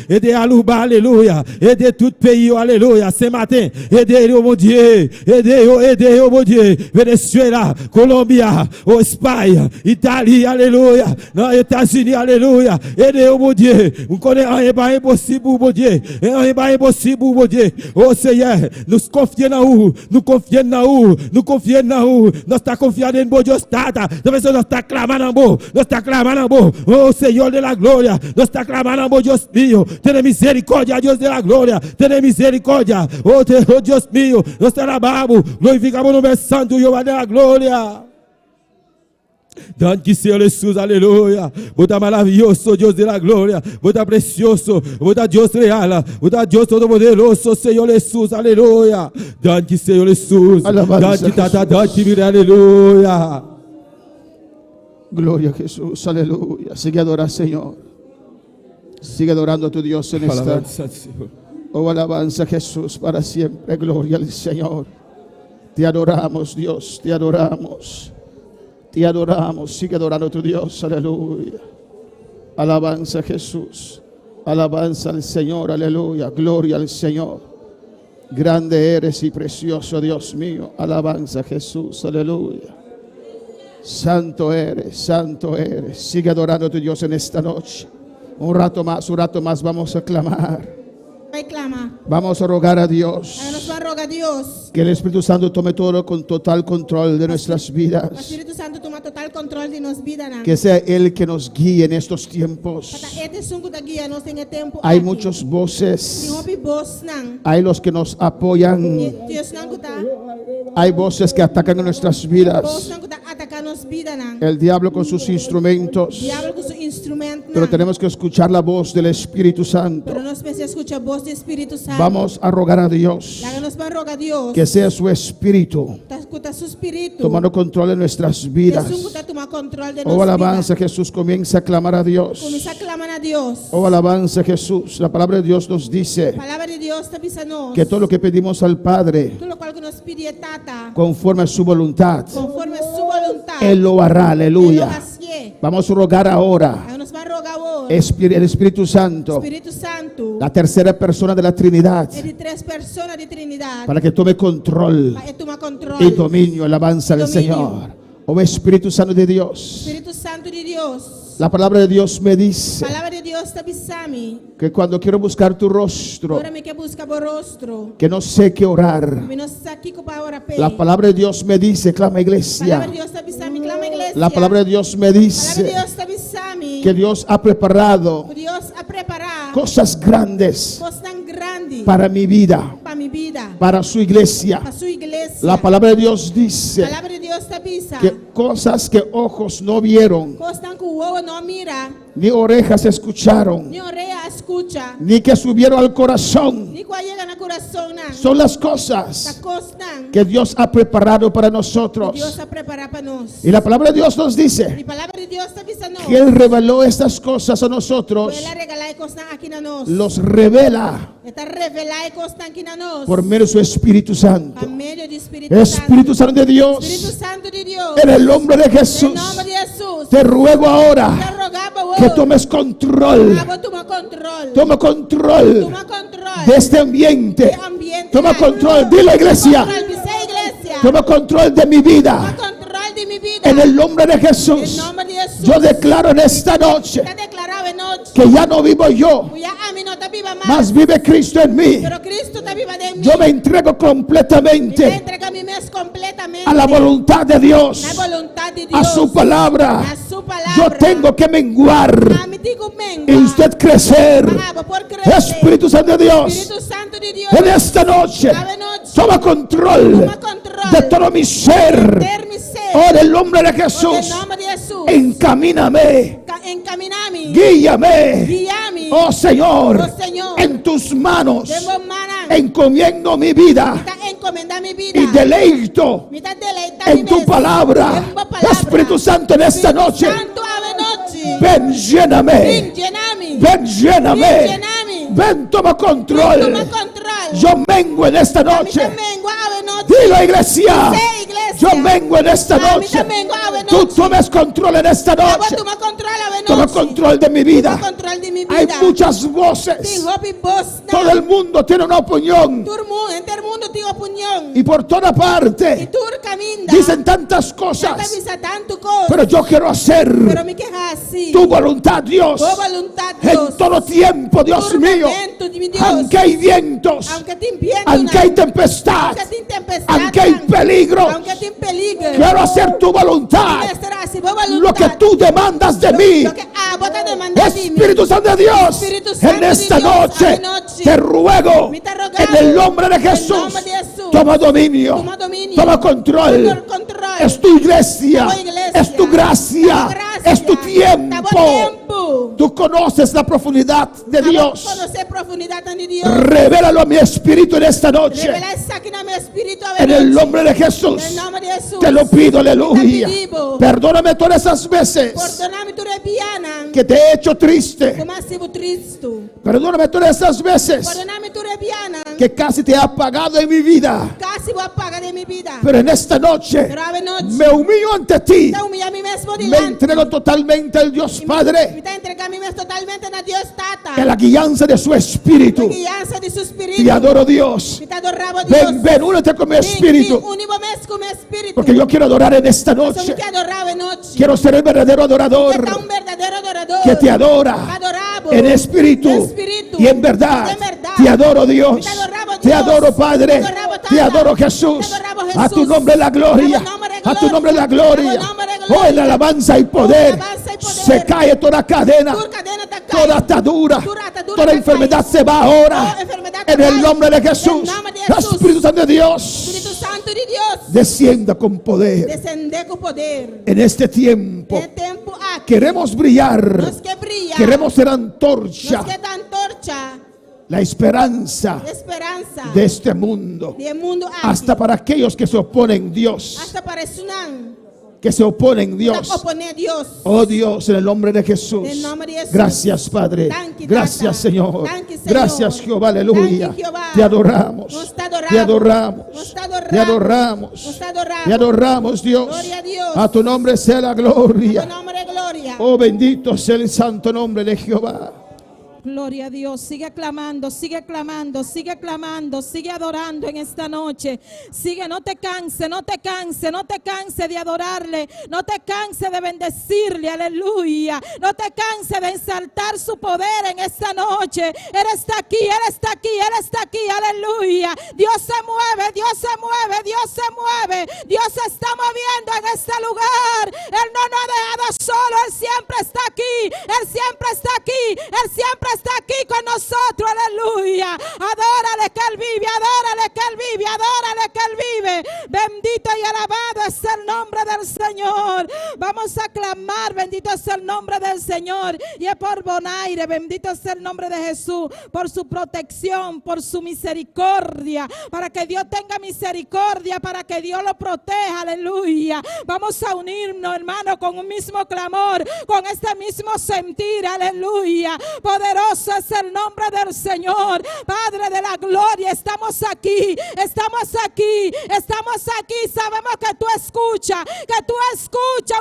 aidez Aluba, alléluia. Aidez tout pays, alléluia. Ce matin, aidez-nous, mon Dieu. Aidez-nous, mon Dieu. Venezuela, Colombia, Espagne. Espagne, Italie, alléluia. Dans les États-Unis, alléluia. Aidez-vous, mon Dieu. Vous connaissez rien pas impossible, mon Dieu. Rien pas impossible, mon Dieu. Oh Seigneur, nous confions dans vous. Nous confions dans vous. Nous confions dans vous. Nous sommes confiants dans vous, Dieu. Nous sommes clamant dans vous. Nous sommes clamant dans vous. Oh Seigneur de la gloria. Nous sommes clamant dans vous, Dios mío. Ten misericordia, Dios de la gloria. Ten misericordia. Oh Dios mío. Nous sommes là-bas. Glorificamos o nome santo, Jehová de la gloria. Danke, Senhor Jesus, aleluia. Bota maravilhoso, Deus de la glória. Bota precioso, bota Deus real. Bota Deus todo-poderoso, Senhor Jesus, aleluia. Danke, Senhor Jesus. Danke, tata, danke, mire, aleluia. Gloria a Jesús, aleluya. Sigue adorando, Señor. Sigue adorando a tu Dios en esta. Oh, alabanza a Jesús para siempre. Gloria al Señor. Te adoramos, Dios, te adoramos. Te adoramos, sigue adorando a tu Dios, aleluya. Alabanza a Jesús, alabanza al Señor, aleluya. Gloria al Señor. Grande eres y precioso, Dios mío. Alabanza a Jesús, aleluya. Santo eres, santo eres. Sigue adorando a tu Dios en esta noche. Un rato más vamos a clamar. Vamos a rogar a Dios que el Espíritu Santo tome todo con total control de nuestras vidas. Que sea Él que nos guíe en estos tiempos. Hay muchas voces. Hay los que nos apoyan. Hay voces que atacan a nuestras vidas. El diablo con sus instrumentos. Pero tenemos que escuchar la voz del Espíritu Santo. Vamos a rogar a Dios que sea su Espíritu tomando control de nuestras vidas. Oh, alabanza a Jesús, comienza a clamar a Dios. Oh, alabanza a Jesús. La palabra de Dios nos dice que todo lo que pedimos al Padre conforme a su voluntad, Él lo hará, aleluya. Vamos a rogar ahora el Espíritu Santo, la tercera persona de la Trinidad, para que tome control y dominio, alabanza del Señor. Oh Espíritu Santo de Dios, la palabra de Dios me dice que cuando quiero buscar tu rostro, que no sé qué orar, la palabra de Dios me dice, clama iglesia. La palabra de Dios me dice que Dios ha preparado cosas grandes para mi vida, para su iglesia. La palabra de Dios dice que cosas que ojos no vieron, ni orejas escucharon, ni que subieron al corazón, son las cosas que Dios ha preparado para nosotros. Y la palabra de Dios nos dice que Él reveló estas cosas a nosotros, los revela por medio de su Espíritu Santo. Espíritu Santo de Dios, en el nombre de Jesús, te ruego ahora que tomes control. Toma control de este ambiente. Toma control, dile iglesia. Toma control de mi vida. En el nombre de Jesús, yo declaro en esta noche que ya no vivo yo, mas vive Cristo en mí. Yo me entrego completamente a la voluntad de Dios, a su palabra. Yo tengo que menguar y usted crecer. Espíritu Santo de Dios, en esta noche toma control de todo mi ser. Oh, en el nombre de Jesús, encamíname, guíame. Oh Señor, en tus manos encomiendo mi vida y deleito en tu palabra. Espíritu Santo, en esta noche, ven, lléname. Ven, lléname. Ven, toma control. Yo mengo en esta noche. Dilo, iglesia. iglesia. Yo vengo en esta Mami, noche. también ave Tú noche. tomes control en esta Agua, noche. toma control ave Toma noche. control de mi vida. Toma control de mi vida. Hay muchas voces. Tem hope boss. Todo el mundo tiene una opinión. Entre el mundo tiene opinión. Y por toda Y parte tú caminas. dicen tantas Tanta cosas. visa tanto cosa. Pero yo quiero hacer Pero me quejas así. tu voluntad, Dios. Tu voluntad, Dios. En todo tiempo, Dios Todo mío. momento, mi Dios. Aunque hay vientos, Aunque te viento, aunque hay tempestad, aunque te tempestad, aunque hay peligro, aunque te peligro. quiero hacer tu voluntad. Lo que tú demandas de mí. Lo que vos demandas de mí. Espíritu Santo de Dios, Espíritu Santo en de esta Dios, noche esta noche, te ruego me te rogamos, en el nombre de en el Jesús, nombre de Jesús, toma dominio, toma dominio, toma control. toma control. Es tu iglesia, Tu iglesia, es tu gracia, tu gracia, es tu tu tiempo. tiempo. Tú conoces la profundidad de Dios. Conocer profundidad de Dios. Revélalo a mi espíritu en esta noche. Revela esa que mi espíritu En el nombre de Jesús. En el nombre de Jesús. Te lo pido, aleluya. Te pedimos. Perdóname todas esas veces Perdóname tu repiana. que te he hecho triste. Como ha sido triste. Perdóname todas esas veces Perdóname tu repiana. que casi te he apagado en mi vida. Casi voy a apagar de mi vida. Pero en esta noche Pero ave noche. me humillo ante ti. Te humilla a mí mismo Me delante. entrego totalmente al Dios Me Padre te entrega a mí mismo totalmente a Dios Tata. en la guianza de su La espíritu. guianza de su espíritu. Te adoro, Dios. Me te adoraba Dios. Ven, ven, únete con mi Ven, espíritu. ven, unimos con mi espíritu. Porque yo quiero adorar en esta Eso noche. me adoraba en noche. Quiero ser el verdadero Que está adorador un verdadero adorador. que te adora Adoramos. en espíritu En espíritu. y en verdad. En verdad. Te adoro, Dios. Te adoramos, Te Dios. adoro, Padre. Te adoramos, Tata. Te adoro, Jesús. Te adoramos, A tu Jesús. nombre la gloria. A tu nombre A tu nombre la gloria. gloria. A tu nombre gloria. Oh, en la alabanza y poder. alabanza y poder. Se cae toda cadena. Tu cadena te cae. Toda atadura. Atadura Toda te enfermedad cae. se va ahora. Toda enfermedad te En el cae. nombre de En el Jesús. nombre de Jesús. Espíritu Santo de Dios. Espíritu Santo de Dios. Descienda con poder. Descender con poder. En este tiempo. En tiempo aquí. Queremos brillar. Nos que brilla. Queremos ser antorcha. Nos que da antorcha. La esperanza De esperanza. de este mundo. Del mundo aquí. Hasta para aquellos que se oponen a Dios. Hasta para Sunan. Que se oponen a Dios. Opone a Dios. Oh Dios, en el nombre de Jesús. En el nombre de Jesús. Gracias, Padre. Thank you, Gracias, Tata. Señor. Thank you, Señor. Gracias, Jehová. Aleluya. Thank you, Jehová. Te adoramos. Nos te adoramos. Te adoramos. Nos te adoramos. Te adoramos. Nos te adoramos. Te adoramos, Dios. Gloria a Dios. A tu nombre sea la En tu gloria. nombre de gloria. Oh, bendito sea el santo nombre de Jehová. Gloria a Dios, sigue clamando, sigue clamando, sigue clamando, sigue adorando en esta noche. Sigue, no te canse, no te canse, no te canse de adorarle, no te canse de bendecirle, aleluya. No te canse de exaltar su poder en esta noche. Él está aquí, Él está aquí, Él está aquí, aleluya. Dios se mueve, Dios se mueve, Dios se mueve. Dios se está moviendo en este lugar. Él no nos ha dejado solo, Él siempre está aquí, Él siempre está aquí, Él siempre está aquí con nosotros, aleluya. Adórale que Él vive, adórale que Él vive, adórale que Él vive. Bendito y alabado es el nombre del Señor. Vamos a clamar, bendito es el nombre del Señor. Y es por Bonaire, bendito es el nombre de Jesús, por su protección, por su misericordia, para que Dios tenga misericordia, para que Dios lo proteja, aleluya. Vamos a unirnos, hermano, con un mismo clamor, con este mismo sentir, aleluya. Poderoso es el nombre del Señor, Padre de la gloria. Estamos aquí, estamos aquí, estamos aquí. Sabemos que tú escuchas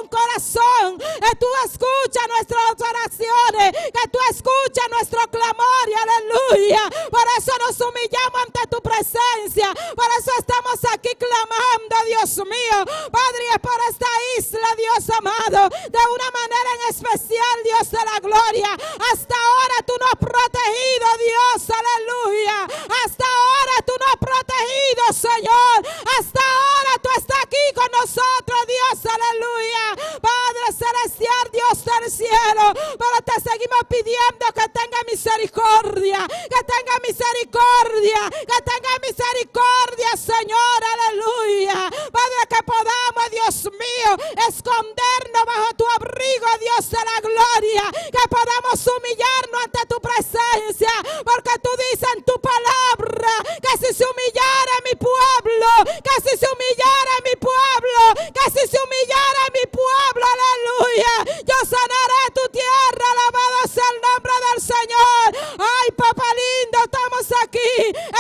un corazón, que tú escuchas nuestras oraciones, que tú escuchas nuestro clamor, y aleluya. Por eso nos humillamos ante tu presencia, por eso estamos aquí clamando, Dios mío, Padre, y por esta isla, Dios amado, de una manera en especial, Dios de la gloria. Hasta ahora tú nos has protegido, Dios, aleluya. Hasta ahora tú nos has protegido, Señor. Hasta ahora tú estás aquí con nosotros, Dios, aleluya. Padre celestial, Dios del cielo, pero te seguimos pidiendo que tenga misericordia, que tenga misericordia, que tenga misericordia, Señor, aleluya. Padre, que podamos, Dios mío, escondernos bajo tu abrigo, Dios de la gloria, que podamos humillarnos ante tu presencia, porque tú dices en tu palabra que si se humillara mi pueblo, que si se humillara mi pueblo, que si se humillara mi pueblo, aleluya, yo sanaré tu tierra, alabado sea el nombre del Señor. Ay, papá lindo,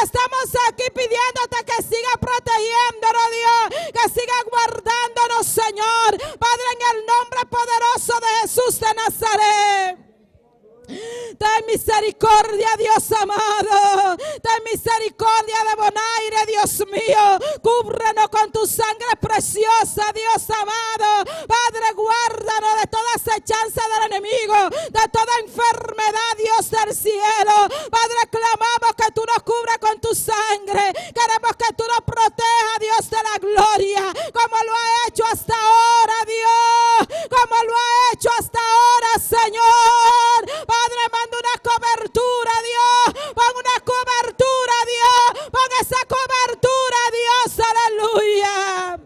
estamos aquí pidiéndote que siga protegiéndonos, Dios, que siga guardando misericordia, Dios amado. Ten misericordia de Bonaire, Dios mío. Cúbrenos con tu sangre preciosa, Dios amado. Padre, guárdanos de toda acechanza del enemigo, de toda enfermedad, Dios del cielo. Padre, clamamos que tú nos cubras con tu sangre. Queremos que tú nos protejas, Dios de la gloria, como lo ha hecho hasta ahora, Dios, como lo ha hecho hasta ahora, Señor. Padre, manda una cobertura, Dios, pon una cobertura, Dios, pon esa cobertura, Dios, aleluya.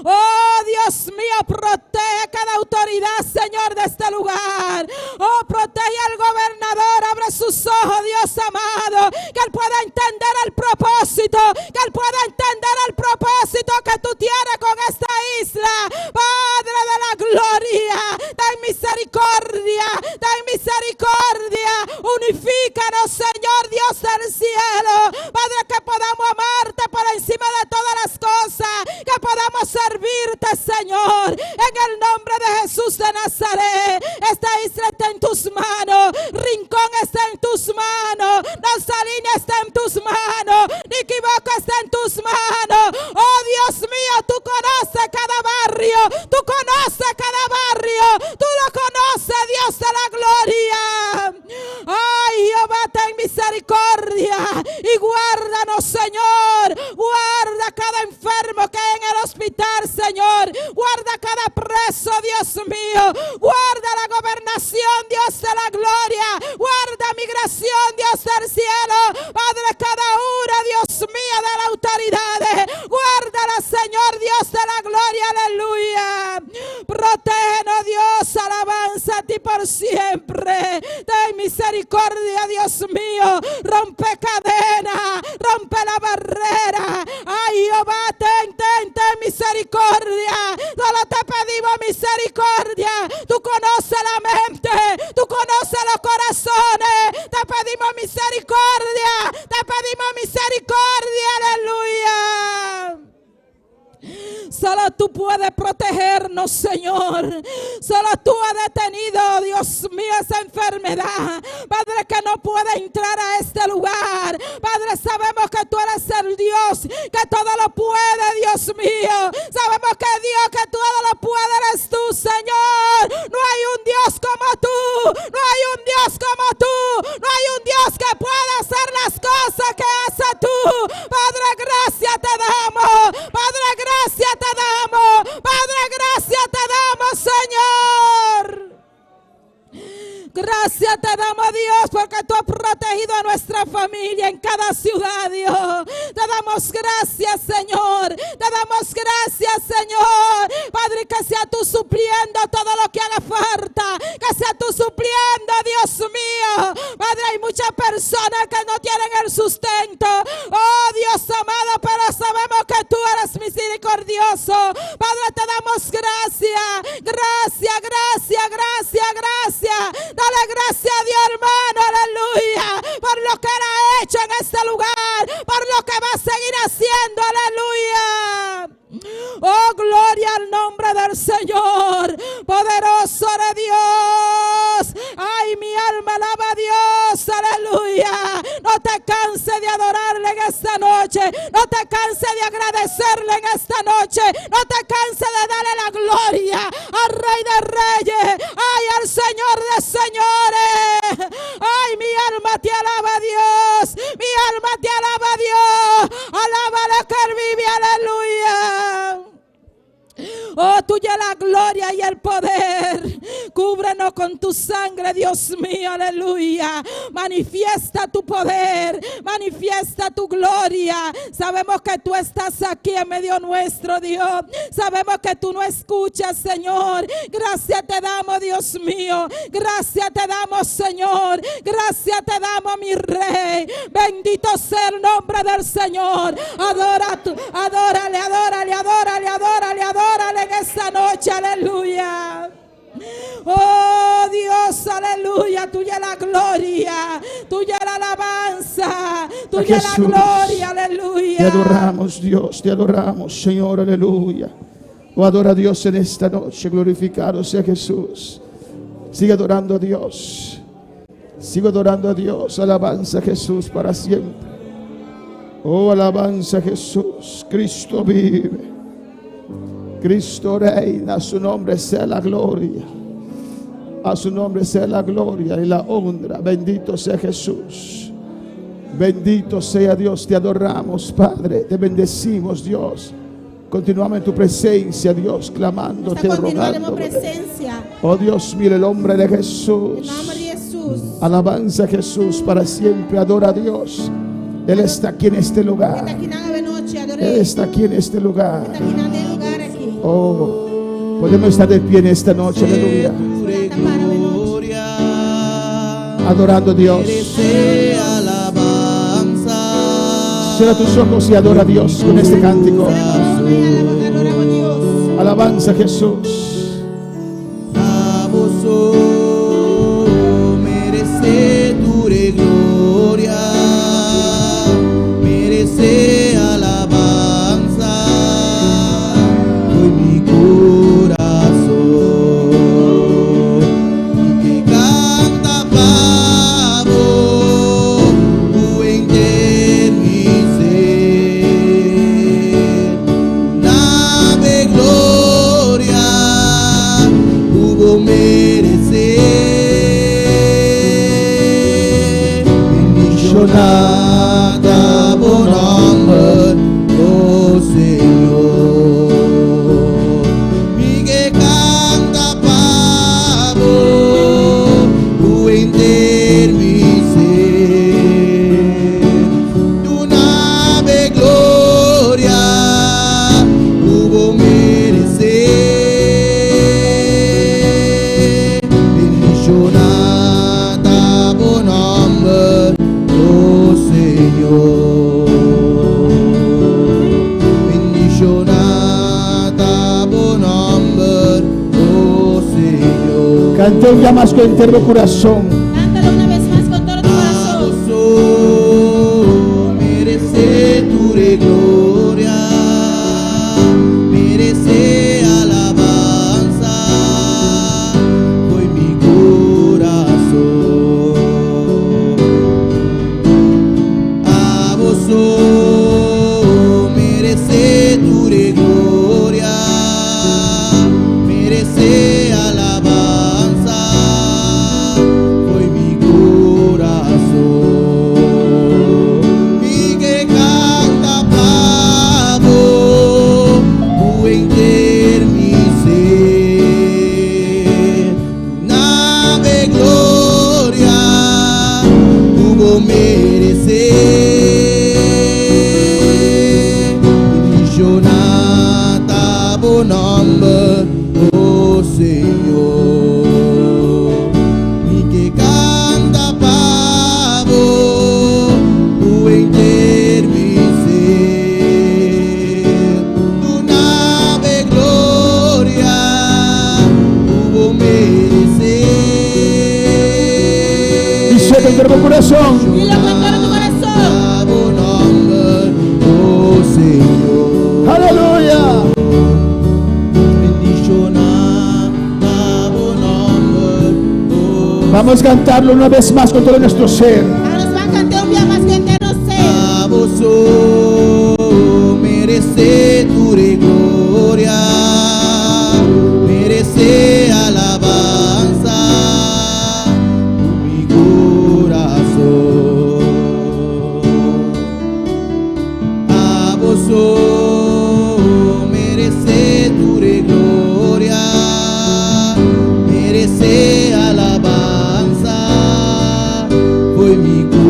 Oh, Dios mío, protege cada autoridad, Señor, de este lugar. Oh, protege al gobernador, abre sus ojos, Dios amado, que él pueda entender el propósito, que él pueda entender el propósito que tú tienes con esta isla. Padre de la gloria, ten misericordia, ten misericordia. Unifícanos, Señor, Dios del cielo. Padre, que podamos amarte por encima de todas las cosas, que podamos servirte, Señor, en el nombre de Jesús de Nazaret. Esta isla está en tus manos, Rincón está en tus manos, Nazarín está en tus manos, Niquiboco está en tus manos. Oh, Dios mío, tú conoces cada barrio, tú conoces cada barrio, tú lo conoces, Dios de la gloria. Ay, Jehová, ten misericordia y guárdanos, Señor. Guarda cada enfermo que hay en el hospital, Señor. Guarda cada preso, Dios mío. Guarda la gobernación, Dios de la gloria. Guarda migración, Dios del cielo. Padre, cada una, Dios mío, de las autoridades. Guárdala, Señor, Dios de la gloria, aleluya. Protégenos, Dios, alabanza a ti por siempre. Ten misericordia, Dios mío. Rompe cadena, rompe la barrera. Ay, Jehová, ten misericordia. Solo te pedimos misericordia. Tú conoces la mente, tú conoces los corazones. Te pedimos misericordia, te pedimos misericordia, aleluya. Solo tú puedes protegernos, Señor. Solo tú has detenido, Dios mío, esa enfermedad, Padre, que no puede entrar a este lugar. Padre, sabemos que tú eres el Dios que todo lo puede, Dios mío. Sabemos que Dios que todo lo puede eres tú, Señor. No hay un Dios como tú, no hay un Dios como tú, no hay un Dios que pueda hacer las cosas que haces tú. Padre, gracias te damos, Padre, gracias te damos, Padre, gracias te damos, Señor. Gracias te damos, Dios, porque tú has protegido a nuestra familia en cada ciudad, Dios. Te damos gracias, Señor. Te damos gracias, Señor. Padre, que sea tú supliendo todo lo que haga falta. Que sea tú supliendo, Dios mío. Padre, hay muchas personas que no tienen el sustento. Oh, Dios amado, pero sabemos que tú eres misericordioso. Padre, te damos gracias. Gracias, gracias, gracias, gracias. Dale gracias a Dios, hermano, aleluya, por lo que Él ha hecho en este lugar, por lo que va a seguir haciendo, aleluya. Oh, gloria al nombre del Señor, poderoso de Dios. Ay, mi alma alaba a Dios, aleluya. No te canses de adorarle en esta noche, no te canses de agradecerle en esta noche, no te canses de darle la gloria al Rey de Reyes, ay, al Señor de Señores. Ay, mi alma te alaba a Dios, mi alma te alaba a Dios. Alábale que Él vive, aleluya. Oh, tuya la gloria y el poder. Cúbrenos con tu sangre, Dios mío, aleluya. Manifiesta tu poder, manifiesta tu gloria. Sabemos que tú estás aquí en medio nuestro, Dios. Sabemos que tú no escuchas, Señor. Gracias te damos, Dios mío. Gracias te damos, Señor. Gracias te damos, mi Rey. Bendito sea el nombre del Señor. Adórale, adórale, adórale, adórale, adórale en esta noche, aleluya. Oh Dios, aleluya, tuya la gloria, tuya la alabanza, tuya la gloria, aleluya. Te adoramos, Dios, te adoramos, Señor, aleluya. Oh, adora a Dios en esta noche, glorificado sea Jesús. Sigue adorando a Dios. Sigo adorando a Dios. Alabanza a Jesús para siempre. Oh, alabanza a Jesús. Cristo vive. Cristo reina. A su nombre sea la gloria. A su nombre sea la gloria y la honra. Bendito sea Jesús. Bendito sea Dios. Te adoramos, Padre. Te bendecimos, Dios. Continuamos en tu presencia, Dios, clamándote, rogando. Oh Dios, mire el nombre de Jesús. Alabanza a Jesús para siempre. Adora a Dios. Él está aquí en este lugar. Él está aquí en este lugar. Oh, podemos estar de pie en esta noche. Aleluya. Adorando a Dios. Cierra tus ojos y adora a Dios con este cántico. Alabanza a Jesús. A vos merece tu gloria, merece alabanza hoy mi corazón y que canta pavo tu enter mi ser. Dame gloria, hubo merecer. Bendicionada por nombre, oh Señor. Mi que canta pavo, tu enter mi ser. Tu nave gloria, hubo merecer. Bendicionada por nombre, oh Señor. Bendicionada por nombre, oh Señor. Cante un día más con entero corazón. Cántalo una vez más con todo tu corazón. Merece tu gloria, merece alabanza hoy mi corazón. A vos merece tu gloria, merece alabanza hoy mi corazón. Mi que canta pavo, tu enter mi ser. Nave gloria, hubo merecer. Bendicionada por nombre, oh Señor. Mi que canta pavo, tu enter mi ser. Tu nave gloria, hubo merecer. Y se con entero corazón. Dilo con todo tu corazón. Por nombre, oh Señor. Aleluya. Bendicionada por nombre, oh Vamos a cantarlo una vez más con todo nuestro ser. Ahora nos van a cantar un día más que entero ser. A vos merece tu gloria, merece alabanza mi corazón. A vos merece tu gloria, merece alabanza fue mi corazón.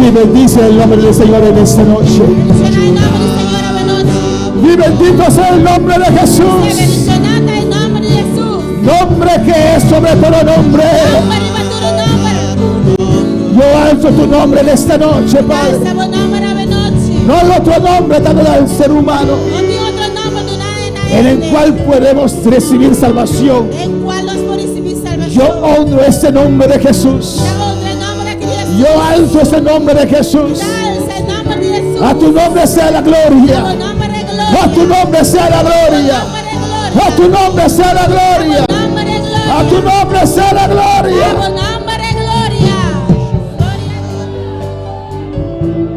Sí, bendice el nombre del Señor en esta noche. Bendicionate il nome del Signore oggi. Y bendito sea el nombre de E Jesús. bendicionate il nome di Gesù. Nombre que es sobre todo nombre. Nome ribattuto nome. Yo alzo tu nombre en esta noche, Padre. Alza buon nome oggi. No hay otro nombre dado al ser humano Non di altro nome donato en el cual podemos recibir salvación. en cual nos può ricevere salvazione. Yo honro ese nombre de Jesús. Oltre il nome di Gesù. Yo alzo ese nombre de Jesús. Alza il nome di Gesù. A tu nombre sea la gloria. Buon nome di gloria. A tu nombre sea la gloria. A tu nombre sea la gloria. Buon nome di gloria. A tu nombre sea la gloria. Buon nome di gloria.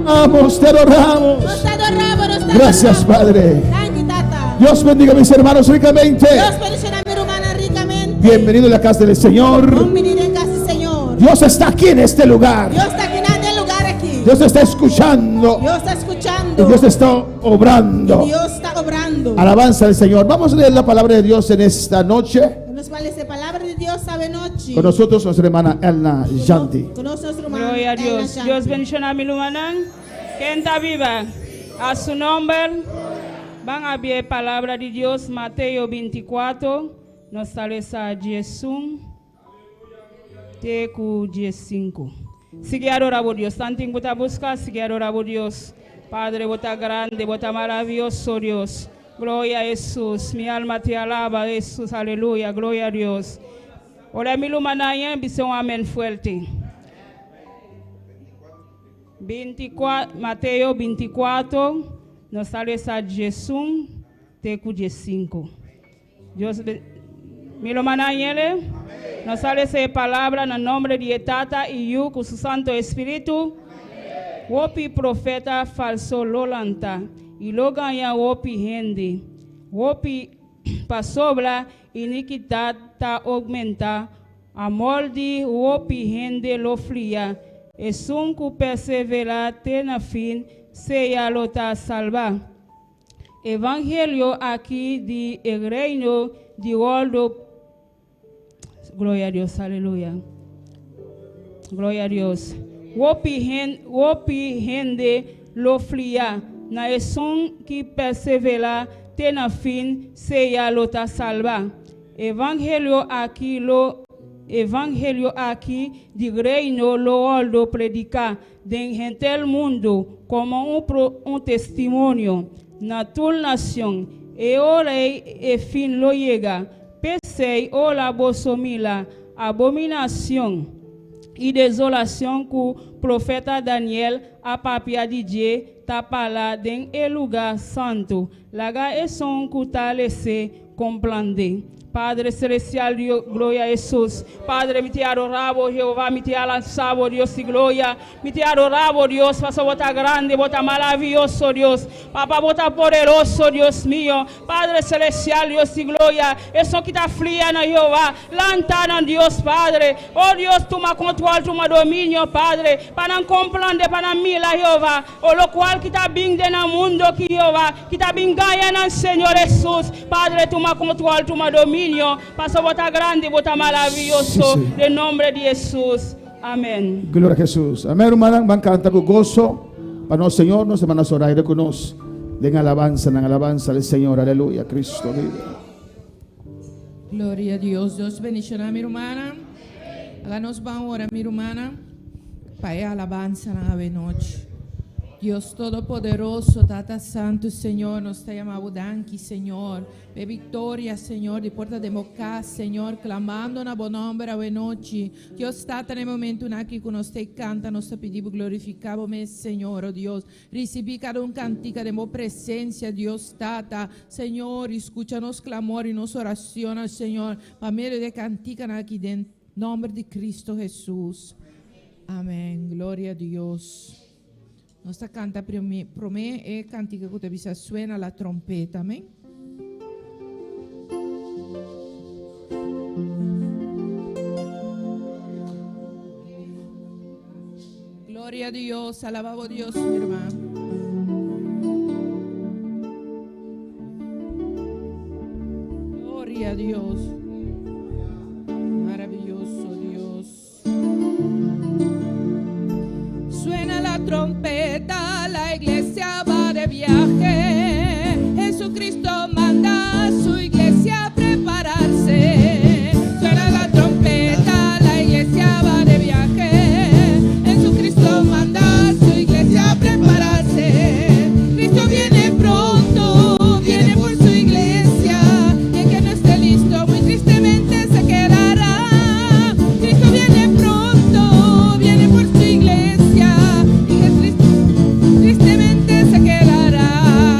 Vamos, te adoramos. Nos adoramos, nos Gracias, Padre. Thank you, Tata. Dios bendiga a mis hermanos ricamente. Dios bendicionar a mi hermana ricamente. Bienvenido a la casa del Señor. Bienvenido en casa del Señor. Dios está aquí en este lugar. Dios está aquí en el lugar aquí. Dios está escuchando. Dios está Y escuchando. Dios está obrando. Dios está obrando. Alabanza al Señor. Vamos a leer la palabra de Dios en esta noche. Nos vale esa palabra de Dios sabe noche. Con nosotros nuestra hermana Elna Yanti. Con nuestro hermano. Gloria a Dios. Elena Dios Shanti. bendiga a mi lumanan. Que está viva. A su nombre. Van a ver palabra de Dios. Mateo 24. Nos sale a Jesús. Tecu 15. Sigue adorando a Dios. Tanto en vuestra busca. Sigue adorando a Dios. Padre, vuestra grande, vuestra maravilloso Dios. Gloria a Jesús. Mi alma te alaba, Jesús. Aleluya. Gloria a Dios. Ahora mi lumanan. Dice un amén fuerte. 24, Mateo 24, nos sale a Jesús, tecu 15. Dios, mi hermana Yele, nos sale esa palabra en el nombre de Tata y yo con su Santo Espíritu. Wopi profeta falso lolanta y lo gana wopi gente. Wopi pasobra iniquidad ta aumenta. Amor de wopi gente lo fría. Es un que persevera tena fin, sea lo ta salva. Evangelio aquí de el reino de world. Gloria a Dios, aleluya. Gloria a Dios. Wopi gente lo fría. Na es un que persevera tena fin, sea lo ta salva. Evangelio aquí de reino lo oldo predicar de gente del mundo como un testimonio na tu nación e orei e fin lo llega pesei o la bosomila abominación y desolación que profeta Daniel a papia de Dieu tapala en el lugar santo laga es son que talese comprende. Padre celestial, Dios, gloria a Jesús. Padre, me te adoramos, Jehová, me te alzamos, Dios y gloria. Me te adoramos, Dios, paso bota grande, bota maravilloso, Dios. Papá, bota poderoso, Dios mío. Padre celestial, Dios y gloria. Eso que está fría, na Jehová. Lantana, Dios, Padre. Oh, Dios, toma control, toma dominio, Padre. Para não compreender, para mila, Jehová. O lo cual que está bien en el mundo, que Jehová. Que está bien ganhando, Señor Jesús. Padre, toma control, toma dominio. Paso bota grande, bota maravilloso. Sí, sí. En nombre de Jesús. Amén. Gloria a Jesús. Amén, hermana. Van a cantar con gozo. Para nosotros, Señor, nos van a orar y reconocer. Den alabanza al Señor. Aleluya. Cristo vive. Gloria a Dios. Dios bendicionar a mi hermana. Háganos van ahora, mi hermana. Para alabanza en la noche. Dios Todopoderoso, Tata Santo, Señor, nos te llamamos Danki, Señor. De victoria, Señor, de puerta de Mocá, Señor, clamando na bom nombre a noite. Dios Tata, en el momento aquí que nos te canta, nos te pedimos glorificamos, Señor, oh Dios. Recibí cada un cantica de mo presencia, Dios Tata. Señor, escúchanos clamor y nos oraciones, Señor. Para medio de cantica aquí en nombre de Cristo Jesús. Amén. Gloria a Dios. Nossa canta para mim é cantiga que você suena la trompeta, amém? Glória a Deus, alabado a Deus, meu irmão. Glória a Deus, maravilhoso Deus. Suena la trompeta, la iglesia va de viaje. Jesucristo manda a su iglesia a prepararse. Suena la trompeta, la iglesia va de viaje. Jesucristo manda a su iglesia a prepararse. Cristo viene pronto, viene por su iglesia. Y el que no esté listo, muy tristemente se quedará. Cristo viene pronto, viene por su iglesia. Y que tristemente se quedará.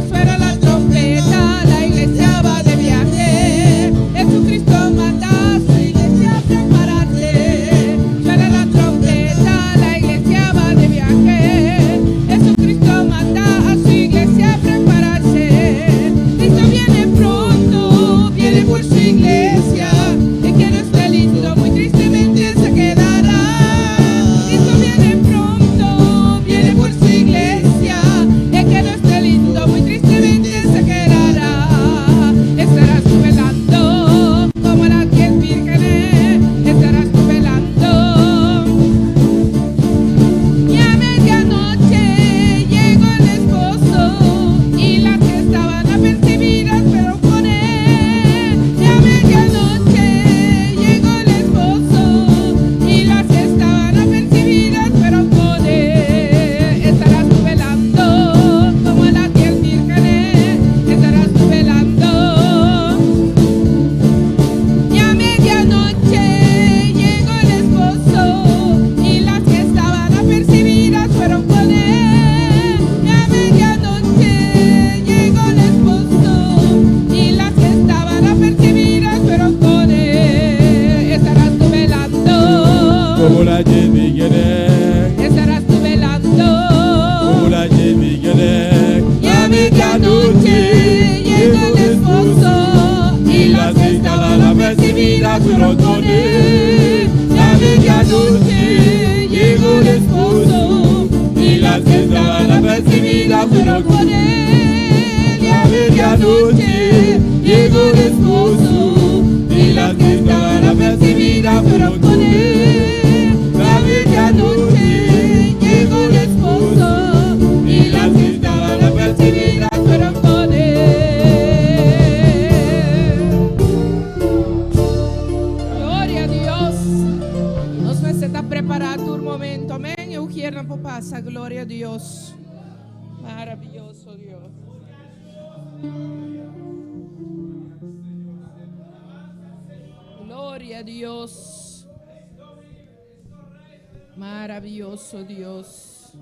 Suena la trompeta, la iglesia va de viaje. Jesucristo manda a su iglesia a prepararse. Suena la trompeta, la iglesia va de viaje. Jesucristo manda a su iglesia a prepararse. Cristo viene pronto, viene por su iglesia. El que no esté listo, muy tristemente se quedará. Cristo viene pronto, viene por su iglesia. El que no esté listo, muy tristemente se quedará. Estarás tú velando como las 10 vírgenes. Estarás tú velando. Y a medianoche llegó el esposo y las que estaban apercibidas fueron con él. Y a medianoche llegó el esposo y las que estaban apercibidas fueron con él. Estarás tú velando como las 10 vírgenes. Estarás tú velando. Y a medianoche llegó el esposo y las que estaban apercibidas fueron con él. Y a medianoche llegó el esposo y las que estaban apercibidas fueron con él. Estarás tú velando. Como la gente viene, Estarás tú velando. como la gente viene. Y a medianoche llegó el esposo y las que estaban apercibidas fueron con él. Y a medianoche llegó el esposo y las que estaban apercibidas fueron con él. Y a medianoche llegó el esposo y las que estaban apercibidas fueron con él. Y a medianoche llegó el esposo y las que estaban apercibidas fueron con él. Gloria a Dios. Nos necesita preparar tu momento. Amén. Eu quero por passa. Glória a Deus. Maravilhoso Deus. Gloria a Dios. Maravilloso Dios.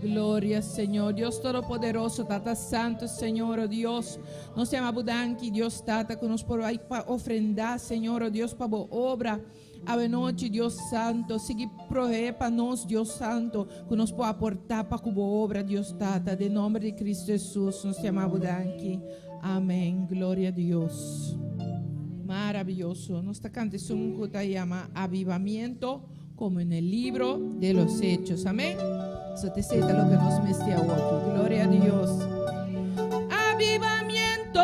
Gloria, Señor. Dios Todopoderoso, Tata Santo, Senhor, oh Deus. Nós temos abudanque, Deus Tata, que nos por aí para ofrendar, Senhor, oh Deus, para boa obra. A noite, Deus Santo, siga prover para nós, Deus Santo, que nos pode aportar para a boa obra, Deus Tata. De nome de Cristo Jesus, nós temos abudanque. Amém. Glória a Deus. Maravilloso. Nuestra canción que llama Avivamiento, como en el libro de los Hechos. Amén. Eso te cita lo que nos metió aquí. Gloria a Dios. Avivamiento,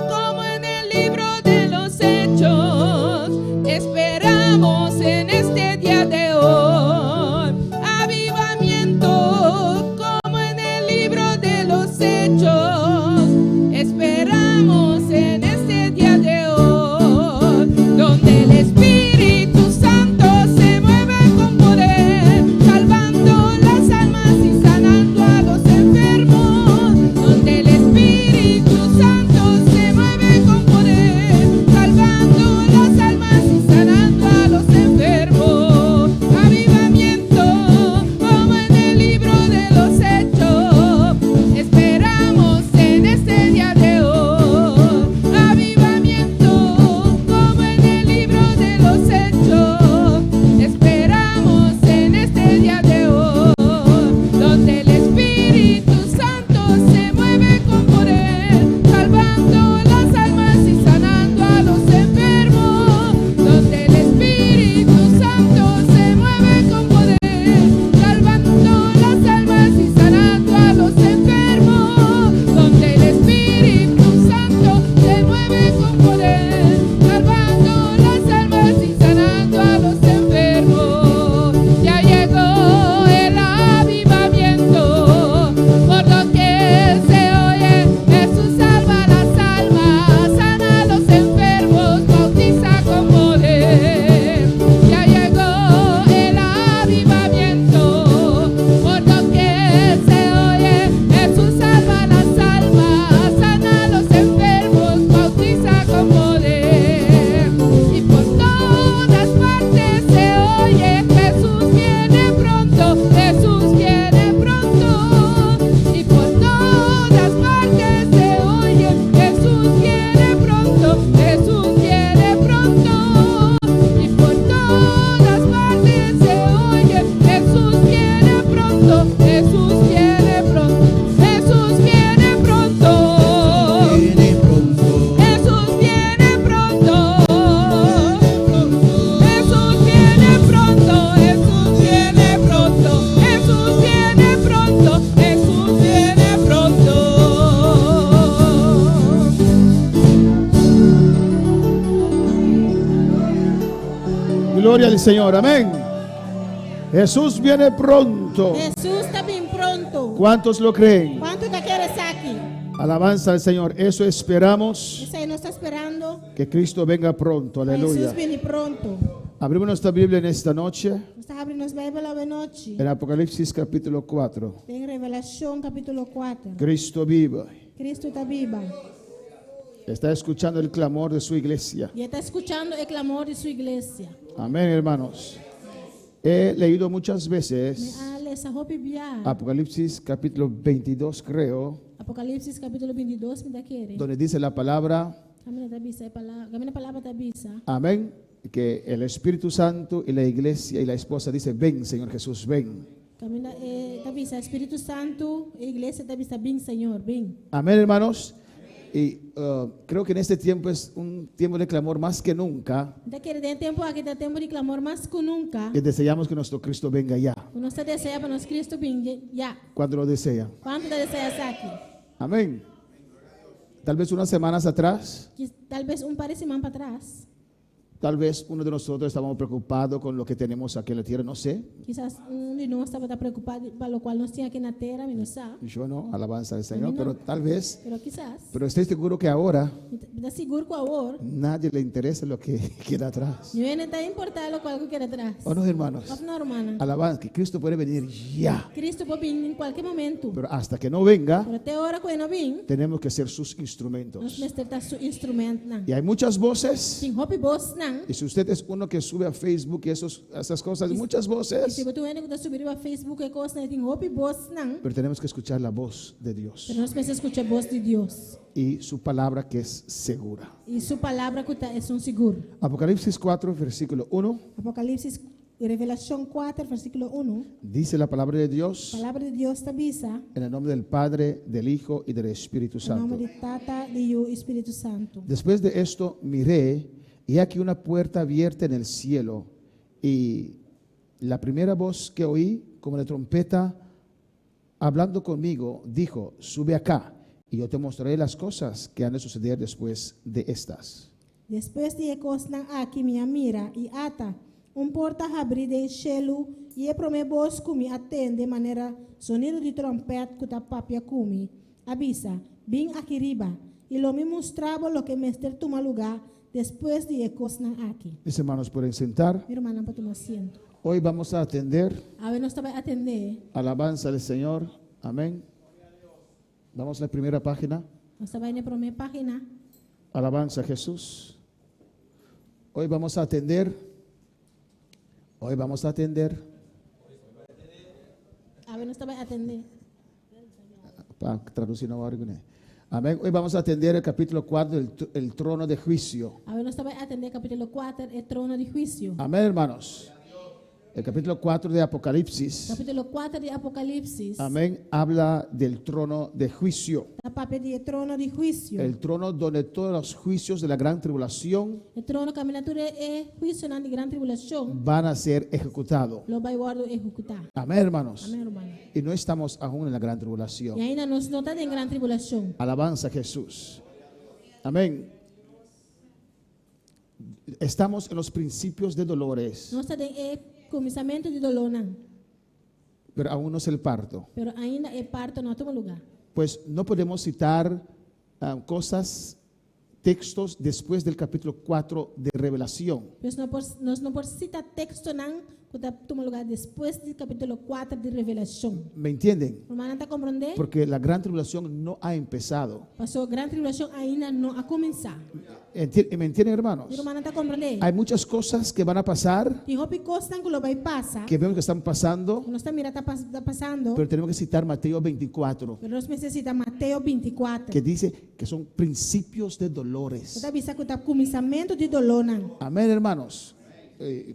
como en el libro de los Hechos. Esperamos en este día de hoy. Avivamiento, como en el libro de los Hechos. Esperamos en este día de hoy, donde el Espíritu Santo se mueve con poder, salvando las almas y sanando a los enfermos. Gloria al Señor. Amén. Jesús viene pronto. Jesús está bien pronto. ¿Cuántos lo creen? ¿Cuánto te quieres aquí? Alabanza al Señor. Eso esperamos, Ese nos está esperando. que Cristo venga pronto. Aleluya. Jesús viene pronto. Abrimos nuestra Biblia en esta noche Estás abrindo a Bíblia hoje noite. en Apocalipsis capítulo 4. Tem Revelação capítulo 4. Cristo vive. Cristo está vivo. Está escuchando el clamor de su iglesia. E está escutando o clamor de sua igreja. Amén, hermanos. He leído muchas Me veces ale essa roupa Bíblia. Apocalipsis capítulo 22, creo, Apocalipse capítulo 22, me dá querer. donde dice la palabra, Camina da bisa, camina palavra da bisa. amén, que el Espíritu Santo y la iglesia y la esposa dice, ven, Señor Jesús, ven. Camina da bisa, Espírito Santo, a igreja da bisa, bem, Senhor, bem. Amén, hermanos. Y creo que en este tiempo es un tiempo de clamor más que nunca, Da querer tem tempo aqui, dá tempo de clamor mais que nunca. que deseamos que nuestro Cristo venga ya, Nós está deseja para nós Cristo bem, já. cuando lo desea. Quanto da deseja aqui? Amén. Tal vez unas semanas atrás, Que talvez par de semana para trás. tal vez uno de nosotros estábamos preocupados con lo que tenemos aquí en la tierra, no sé. Quizás de nós estava preocupado para o qual nós tinha aqui na terra, mas não sabe. Yo no, alabanza al Señor, Amén. pero tal vez, Pero quizás, pero estoy seguro que ahora está seguro com a hora, nadie le interesa lo que queda atrás. não é está importado o qual que quer atrás. ¿O no, hermanos? Mas não, hermana. Alabanza, que Cristo puede venir ya, Cristo pode vir em qualquer momento. pero hasta que no venga, Pero até a hora que ele não vem, tenemos que ser sus nós instrumentos. necessitamos seu instrumento. Não. Y hay muchas voces, Tem roupa boas, não. y si usted es uno que sube a Facebook y esas cosas, muchas E voces, se você ainda subir para Facebook e coisa, tem roupa boas, não. pero tenemos que escuchar la voz de Dios Pero nós precisamos escutar a voz de Deus. y su palabra que es segura. E sua palavra que é um seguro. Apocalipsis 4, versículo 1, Apocalipse, Revelação 4, versículo 1. dice la palabra de Dios A palavra de Deus está visa. en el nombre del Padre, del Hijo y del Espíritu Em nome Santo. de Tata, de o Espírito Santo. Después de esto miré y aquí una puerta abierta en el cielo y la primera voz que oí como de trompeta hablando conmigo dijo, sube acá y yo te mostraré las cosas que han de suceder después de estas. Depois de encostar aqui minha mira e ata, porta abre de cielo e é para voz que me atende de maneira sonido de trompeta que tá papia cumi. Avisa, vim aqui riba e lo me mostrava lo que me toma lugar depois de encostar aqui. Mis hermanos pueden sentar. Meu irmão, para tomar asiento. Hoy vamos a atender A ver, nós estamos a atender. alabanza del Señor. Amén. Vamos a la primera página. Nós estamos indo para a minha página. Alabanza a Jesús. Hoy vamos a atender. Hoy vamos a atender. A ver, nós estamos a atender. Para traducir no algo, né? Amén. Hoy vamos a atender el capítulo 4 del trono de juicio. A ver, nós estamos a atender capítulo 4, o trono de juízo. Amén, hermanos. El capítulo 4 de Apocalipsis. Capítulo 4 de Apocalipse. Amén. Habla del trono de juicio. A papel de trono de juízo. El trono donde todos los juicios de la gran tribulación O trono caminatura é juízo na de grande tribulação. van a ser ejecutados. Lo vai guardo executar. Amén, hermanos. Amém, irmão. Y no estamos aún en la gran E tribulación. ainda nós não está em grande tribulação. Alabanza a Jesús. Amén. Estamos en los principios de dolores, Nós está em começamento de dolor, não. pero aún no es el parto. Pero ainda é parto no toma lugar. Pues no podemos citar cosas, textos después del capítulo 4 de Revelación. Mas nós não podemos citar texto não que toma lugar depois do capítulo 4 de Revelação. ¿Me entienden? Irmã, está compreendendo? Porque la gran tribulación no ha empezado. Passou grande tribulação ainda não a começar. ¿Me entienden, hermanos? Irmã, está compreendendo? Hay muchas cosas que van a pasar, E roupa costa que lo vai passar. que vemos que están pasando, Nós está mirando está passando. pero tenemos que citar Mateo 24, Pero nós necessitamos Mateus 24. que dice que son principios de dolores. Está vista que está começamento de dolor, não. Amén, hermanos.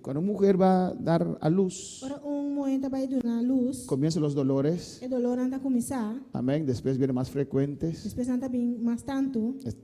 Cuando una mujer va a dar a luz, Para momento vai dar luz. comienzan los dolores. O dolor anda a começar. Amén. Después vienen más frecuentes. Depois anda bem mais tanto.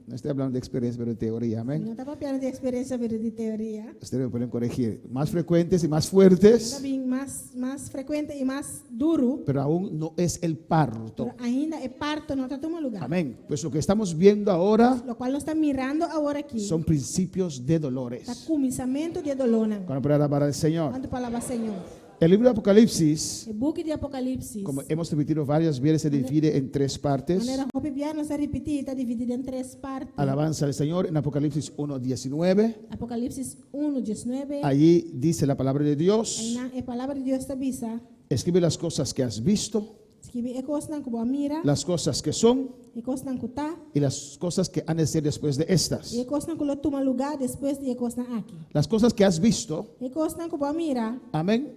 No estoy hablando de experiencia, pero de teoría. Não Amén. está papiando de experiência, pero de teoria. Ustedes me pueden corregir. Más frecuentes y más Está fuertes, bem mais frequente e mais duro. pero aún no es el parto. Pero ainda é parto, não está tomando lugar. Amén. Pues lo que estamos viendo ahora Lo qual nós está mirando agora aqui. son principios de Está dolores. começamento de dolor, não. nang. Cuando pueda alabar al Señor. Quanto palavra Senhor. El libro de Apocalipsis, O book de Apocalipse. como hemos repetido varias veces, se divide en tres partes. Maneira Hopi Biano se repetir, está dividido en tres partes. Alabanza al Señor en Apocalipsis 1:19. Apocalipse 1:19. Allí dice la palabra de Aí Dios. na a palavra de Deus está bisa. Escribe las cosas que has visto, Escreve e coisa não como mira, las cosas que son e coisa não tá, y las cosas que han de ser después de estas. e coisa não que toma lugar depois de coisa aqui. Las cosas que has visto, E coisa não como mira, amén.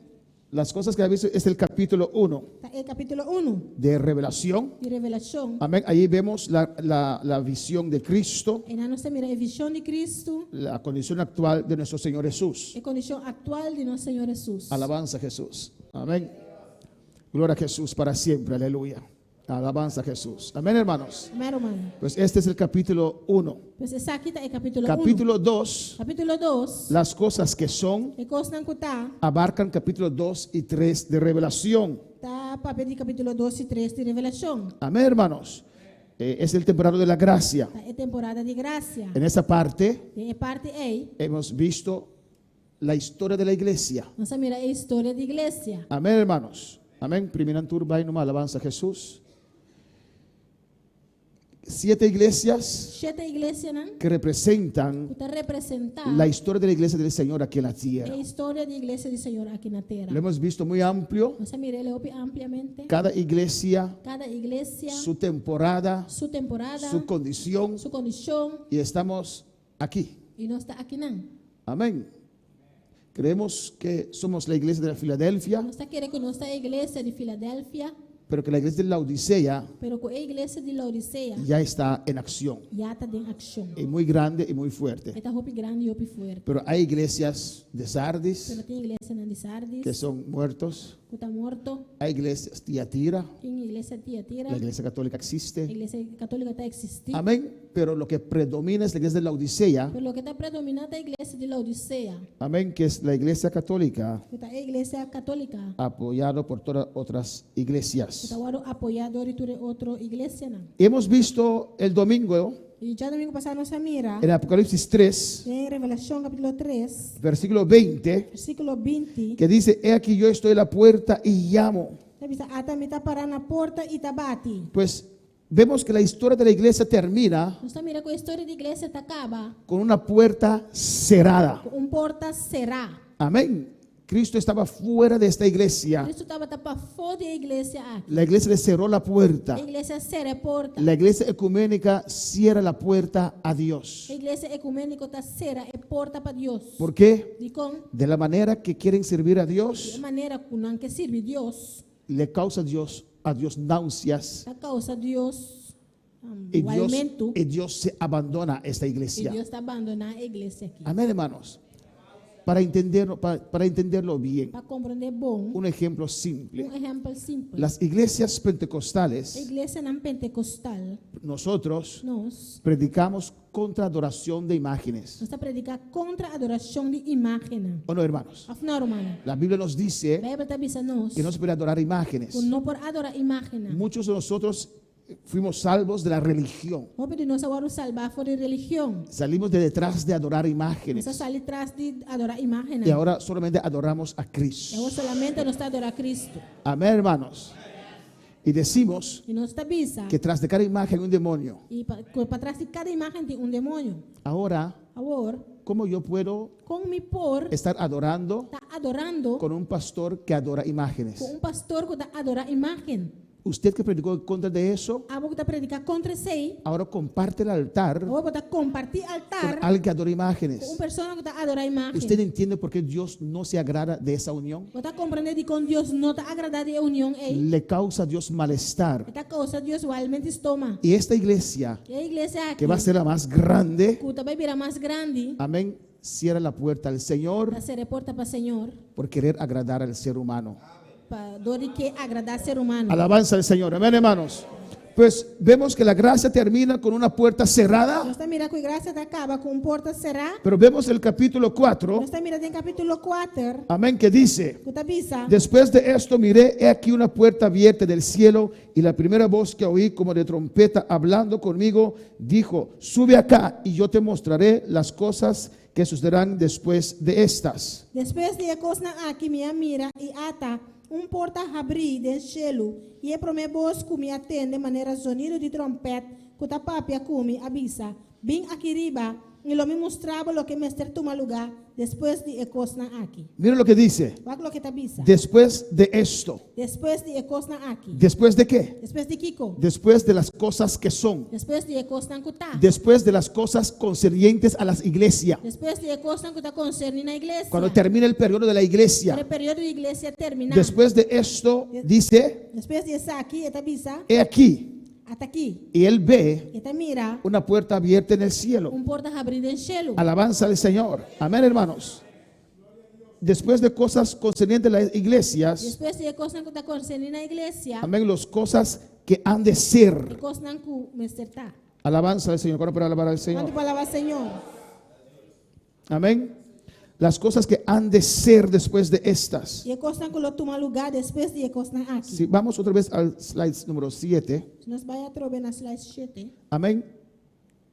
Las cosas que has visto es el capítulo 1 tá é capítulo 1 de Revelación. de revelação. Amén. Allí vemos la visión de Cristo, E na nossa mira a visão de Cristo, la condición actual de nuestro Señor Jesús. a condição atual de nosso Senhor Jesus. Alabanza a Jesús. Amén. Gloria a Jesús para siempre. Aleluya. Alabanza a Jesús. Amén, hermanos. Amém, irmão. Pues este es el capítulo 1. Pois essa aqui tá é capítulo 1. Capítulo 2, Capítulo 2. las cosas que son, E coisa não tá, abarcan capítulo 2 y 3 de Revelación. tá papel de capítulo 2 e 3 de revelação. Amén, hermanos. Es el temporada de la gracia. Tá é temporada de graça. En esta parte E parte aí, hemos visto la historia de la iglesia. nossa mira é a história da igreja. Amén, hermanos. Amén. Primera turba y nomás alabanza a Jesús. 7 iglesias Sete igreja, né? que representan Que tá representar la historia de la iglesia del Señor aquí en la a tierra. história da igreja do Senhor aqui na terra. Lo hemos visto muy amplio. Nossa mira ele ouve ampliamente. Cada iglesia, Cada igreja, su temporada, sua temporada, su condición. sua condição, Y estamos aquí. e nós está aqui não. Amén. Creemos que somos la iglesia de la Filadelfia, Nós está querendo que nossa igreja de Filadélfia, pero que la iglesia de la Odisea pero que a igreja de Laodiceia ya está en acción. já está em ação. Y muy grande y muy fuerte. Está roupa grande e roupa forte. Pero hay iglesias de Sardis Pero tem igreja na de Sardis, que son muertos. que está morto. Hay iglesias Tiatira. Tem igreja Tiatira, La iglesia católica a existe. igreja católica está existindo. Amén. Pero lo que predomina es la iglesia de la Odisea. Pero o que está predominando é a igreja de Laodiceia, Amén. Que es la iglesia católica que está a igreja católica, apoyado por todas otras que iglesias. está agora apoiado de outra igreja. Não. Hemos visto el domingo E já domingo passado nossa mira, en Apocalipsis 3, em Revelação capítulo 3, versículo 20, versículo 20, que dice, he aquí yo estoy a la puerta y llamo. ata me está parando na porta e está bate. Pues vemos que la historia de la iglesia termina Nós mira que a história da igreja está acaba con una puerta cerrada. com porta será. Amén. Cristo estaba fuera de esta iglesia. Cristo estava para fora da igreja aqui. La iglesia le cerró la puerta. A igreja será a porta. La iglesia ecuménica cierra la puerta a Dios. A igreja ecumênica está será a porta para Deus. ¿Por qué? De com De la manera que quieren servir a de Dios, maneira que não que serve Deus, le causa a Dios náuseas a causa Deus y o Dios, alimento y Dios se abandona esta e iglesia. Deus está abandonando a igreja aqui. Amén, hermanos. Para entenderlo bien, Para compreender bom, un ejemplo simple. exemplo simples. Las iglesias A pentecostales, igreja não pentecostal, nosotros nós predicamos contra adoración de imágenes. está predicar contra a adoração de imagem. ¿O no, hermanos? Afinal, romano, La Biblia nos a dice Bíblia está dizendo nós que no se puede adorar imágenes. que não por adorar imagem. Muchos de nosotros fuimos salvos de la religión. Vamos de nós agora salvar fora de religião. Salimos de detrás de adorar Nós imágenes. saímos atrás de adorar imagem. Y ahora solamente adoramos a E Cristo. agora solamente nós está adorar Cristo. Amén, hermanos. Y decimos E nós está bisa. que tras de cada imagen hay un demonio. E para trás de cada imagem tem demônio. Ahora, Agora, ¿cómo yo puedo com me por estar adorando está adorando con un pastor que adora imágenes? com pastor que está adorar imagem. Usted que predicó en contra de eso, A boca está predicar contra si. ahora comparte el altar Agora está compartir con altar alguien que adora com imágenes. pessoa que está adorar imagem. ¿Usted entiende por qué Dios no se agrada de esa unión? Você está compreendendo que com Deus não está agradado a união aí. Le causa a Dios malestar. Está causa Deus igualmente estoma. Y esta iglesia, E a igreja aqui, que va a ser la más grande, que vai virar mais grande, amén, cierra la puerta al Señor vai ser a porta para o Senhor, por querer agradar al ser humano. para dor de que agradar ser humano. Alabanza al Señor, amén, hermanos. Pues vemos que la gracia termina con una puerta cerrada, Nós estamos mirando que a graça acaba com porta será. pero vemos el capítulo 4, Nós estamos mirando em capítulo 4, amén, que dice, que está bisa. después de esto miré, he aquí una puerta abierta del cielo, y la primera voz que oí como de trompeta hablando conmigo, dijo, sube acá y yo te mostraré las cosas que sucederán después de estas. Depois de coisa aqui minha mira e ata porta abrir do cielo e promete vos que me atende maneira sonido de trompete que a papia come avisa. Vim aqui riba e lo me mostrava lo que me toma lugar depois de coisa aqui. Mira lo que dice. Olha lo que te avisa. Después de esto. Depois de coisa aqui. ¿Después de qué? Depois de Kiko. Después de las cosas que son. Depois de coisa que tá. Después de las cosas concernientes a las iglesias. Depois de coisa que está concernida na igreja. Cuando termine el periodo de la iglesia. O período de igreja terminar. Después de esto, dice, Depois de isso aqui, te avisa. he aquí. Até aqui. Y él ve E te mira una puerta abierta en el cielo. porta abrir em cielo. Alabanza al Señor. Amén, hermanos. Después de cosas concernientes a las iglesias, Depois de coisa que está concernida na igreja. amén, las cosas que han de ser. Coisa que me está. Alabanza al Señor. ¿Cuándo para alabar al Quando Señor? palavra Senhor. Amén. Las cosas que han de ser después de estas. E coisa que lo toma lugar depois de coisa aqui. Si vamos otra vez al slide número 7. Nós vai a trover na slide 7. Amén.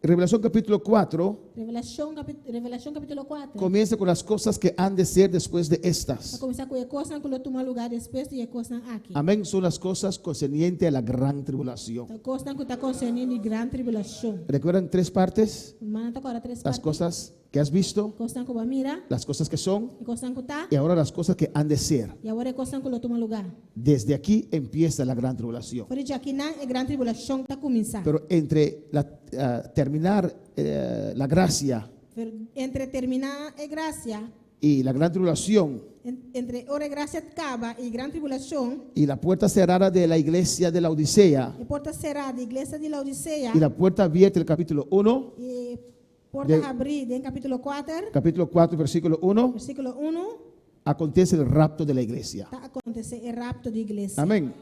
Revelación capítulo 4 Revelação capítulo 4. comienza con las cosas que han de ser después de Vai estas. começar com a coisa que lo toma lugar depois de coisa aqui. Amén. Son las cosas concernientes a la gran tribulación. A coisa que está concernida em grande tribulação. ¿Recuerdan tres partes? Manda agora três Las partes. cosas que has visto, Coisa que vai mira. las cosas que son E coisa que tá. y ahora las cosas que han de ser. E agora é coisa que lo toma lugar. Desde aquí empieza la gran tribulación. Por isso aqui na grande tribulação está começando. Pero entre terminar la gracia Entre terminar a graça, y la gran tribulación entre hora graça acaba e grande tribulação, y la puerta cerrada de la iglesia de la Odisea e porta cerrada, igreja de Laodiceia, y la puerta abierta del capítulo 1, e porta abrida em capítulo 4, capítulo 4, versículo 1, versículo 1, acontece el rapto de la iglesia. está acontecendo o rapto de igreja. Amén.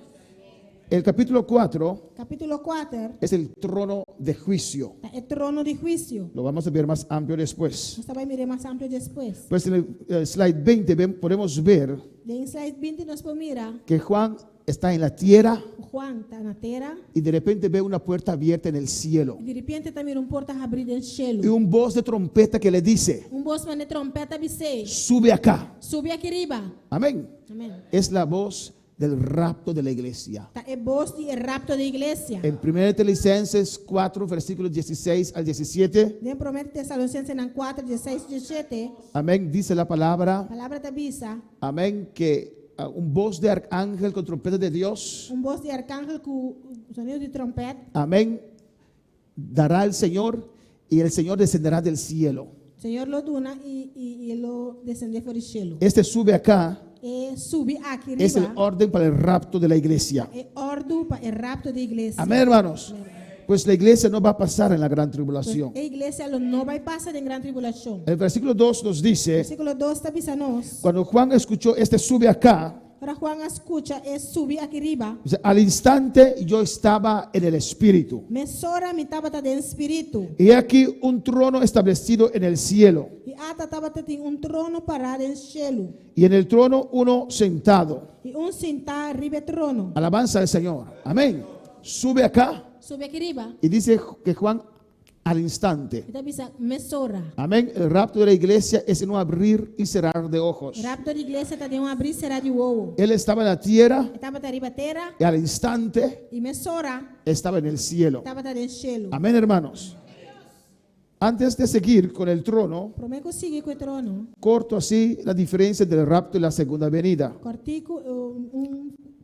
El capítulo 4 Capítulo 4 es el trono de juicio. está o trono de juízo. Lo vamos a ver más amplio después. Nós vai mirar mais amplo depois. Pues en el slide 20 podemos ver Em slide 20 nós vamos mirar que Juan está en la tierra o Juan está na terra y de repente ve una puerta abierta en el cielo. e de repente está mirando porta abrida em cielo. Y un voz de trompeta que le dice, Voz de trompeta dice, sube acá. sube aqui riba. Amén. Amém. Es la voz del rapto de la iglesia. Tá, é voz de rapto da igreja. En 1 Tesalonicenses 4, versículos 16 al 17, Dentro promete Tessalonicenses 4, 16, 17, amén, dice la palabra, a palavra da avisa, amén, que un voz de arcángel con trompeta de Dios, voz de arcángel com sonido de trompeta, amén, dará el Señor y el Señor descenderá del cielo. Senhor lo duna e lo descende por o cielo. Este sube acá, E sube aqui es el riba, orden para el rapto de la iglesia. é ordo para o rapto da igreja. Amén, hermanos. Pues la iglesia no va a pasar en la gran tribulación. A igreja não vai passar em grande tribulação. El versículo 2 nos dice, Versículo 2 está avisando. cuando Juan escuchó este sube acá, Para Juan escucha, é sube aqui riba. dice, al instante yo estaba en el espíritu. Mesora me estava dentro do espírito. Y aquí un trono establecido en el cielo. E ata estava tendo trono parado em cielo. Y en el trono uno sentado. E sentado arriba do trono. Alabanza al Señor. Amén. Sube acá Sube aqui riba. y dice que Juan al instante. Está bisa mesora. Amén. El rapto de la iglesia es en un abrir y cerrar de ojos. Rapto da igreja está de abrir será de ovo. Él estaba en la tierra Estava arriba terra y al instante e mesora estaba en el cielo. estava dentro do cielo. Amén, hermanos. Antes de seguir con el trono, Prometo seguir com o trono. corto así la diferencia del rapto y la segunda venida. Cortico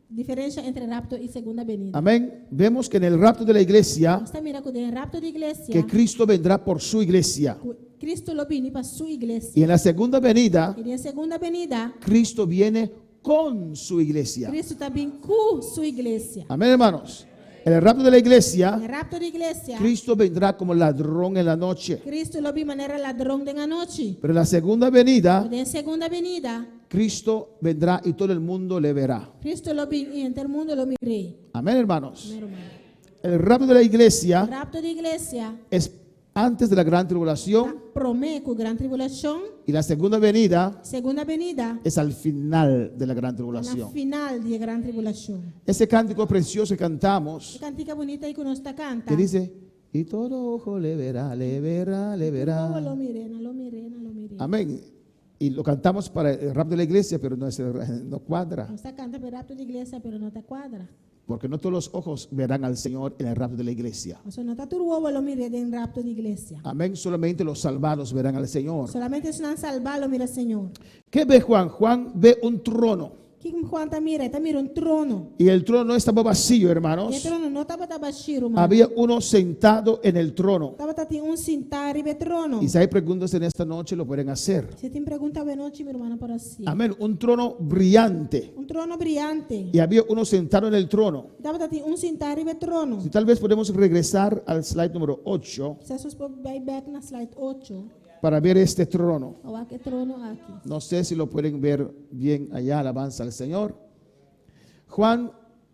diferença entre rapto e segunda venida. Amén. Vemos que en el rapto de la iglesia, Está mira com o rapto da igreja. que Cristo vendrá por su iglesia. Cristo lo vini para sua igreja. Y en la segunda venida, E na segunda venida, Cristo viene con su iglesia. Cristo também com sua igreja. Amén, hermanos. En el rapto de la iglesia, O rapto da igreja, Cristo vendrá como ladrón en la noche. Cristo lo vi maneira ladrão de na noite. Pero en la segunda venida, Na segunda venida, Cristo vendrá y todo el mundo le verá. Cristo lo vi e todo mundo lo mirei. Amén, hermanos. Meu irmão. El rapto de la O iglesia rapto da igreja es antes de la gran tribulación promete com grande tribulação. y la segunda venida Segunda venida, es al final de la gran na tribulación. final de grande tribulação. Ese cántico precioso que cantamos, Cantica bonita aí que nós está canta. que dice, Y todo ojo le verá, le verá, le Oh, verá. lo mirena, lo mirena, lo mirena. Amén. Y lo cantamos para el rap de la iglesia, pero no cuadra. No está cantando el rapto de iglesia, pero no te cuadra. Porque no todos los ojos verán al Señor en el rapto de la iglesia. O sea, no está tu huevo, lo mire en rapto de iglesia. Amén. Solamente los salvados verán al Señor. Solamente es una salva, lo mira el Señor. ¿Qué ve Juan? Juan ve un trono. ¿Quién Juan está mira un trono. Y el trono no estaba vacío, Y el hermanos. trono no estaba bashiro, man. Había uno sentado en el trono. Estaba un cintar y ve trono. Y si hay preguntas en esta noche, lo pueden hacer. Si te pregunta noche, mi hermana, por así. Amén. Un trono brillante. Un trono brillante. Y había uno sentado en el trono. Estaba un cintar y ve trono. Si tal vez podemos regresar al slide número 8 Se eso vai back na slide 8. para ver este trono. O aqui trono aqui. No sé si lo pueden ver bien allá, alabanza al Señor. Juan,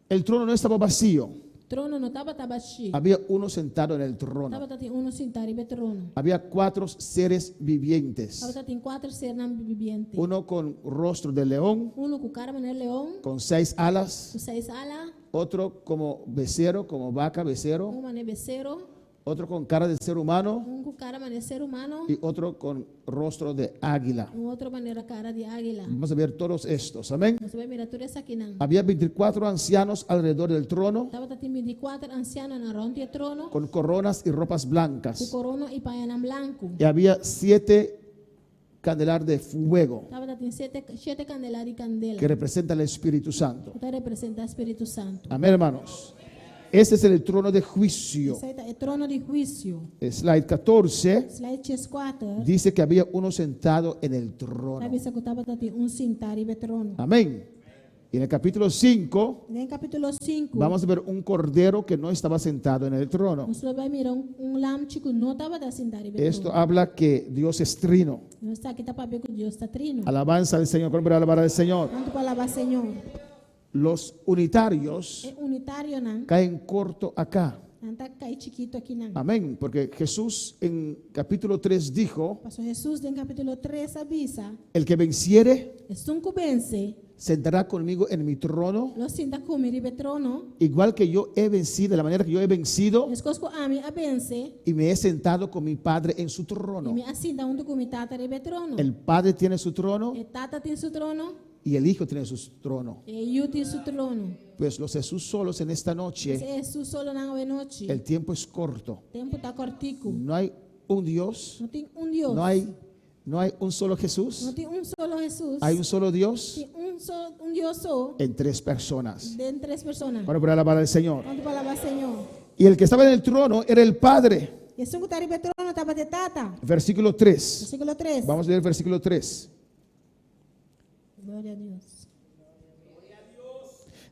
el trono no estaba vacío. Trono não estava baixinho. Había uno sentado en el trono. Estava um cintar e ve trono. Había 4 seres vivientes. Estava 4 seres vivientes. Uno con rostro de león, Um com cara de leão, con 6 alas. com 6 alas, Otro como becerro, como vaca, becerro. de becerro, Otro con cara de ser humano. com cara de ser humano, Y otro con rostro de águila. outra maneira cara de águila. Vamos a ver todos estos. Amén. Você vai mirar tudo isso aqui não. Había 24 ancianos alrededor del trono, Estava 24 ancianos na ronda do trono, con coronas y ropas com blancas. corona e paiana branco. Y había 7 candelabros de fuego Estava 7 candelários e candela. que representan el Espíritu Santo. Que representa o Espírito Santo. Amén, hermanos. Este es el trono de juicio. Esse é o trono de juízo. Slide 14 Slide 4. dice que había uno sentado en el trono. Sabe se estava cintar e trono. Amén. Y en el capítulo 5 No capítulo 5, vamos a ver un cordero que no estaba sentado en el trono. você vai mirar lam chico não estava cintar e Esto trono. habla que Dios es trino. Não está aqui para ver que Deus está trino. Alabanza al Señor. ¿Cómo alabar al Señor? Quanto palavra Senhor? Los unitarios É unitário não. caen corto acá. Não está cai chiquito aqui não. Amén. Porque Jesús en capítulo 3 dijo, Pastor Jesus em capítulo 3 avisa, el que venciere estunco vence, sentará conmigo en mi trono, lo sinta comer e trono. igual que yo he vencido, de la manera que yo he vencido Escosco a mim a vence, y me he sentado con mi Padre en su e trono. me assinta junto com mi tata e trono. El Padre tiene su trono E tata tem seu trono, y el Hijo tiene su trono. e eu tenho seu trono. Pues los Jesús solos en esta noche, Se Jesus solo na noite. el tiempo es corto. O tempo está cortico. No hay un Dios, Não tem Deus. no hay un solo Não Jesús, tem solo Jesus. hay un solo Dios Tem Deus só. en 3 personas. De 3 pessoas. Para poder alabar al Señor. Quanto palavra Senhor? Y el que estaba en el trono era el Padre. E se escutar o trono estava de tata. Versículo 3. Versículo 3. Vamos a leer el versículo 3. Glória a Deus.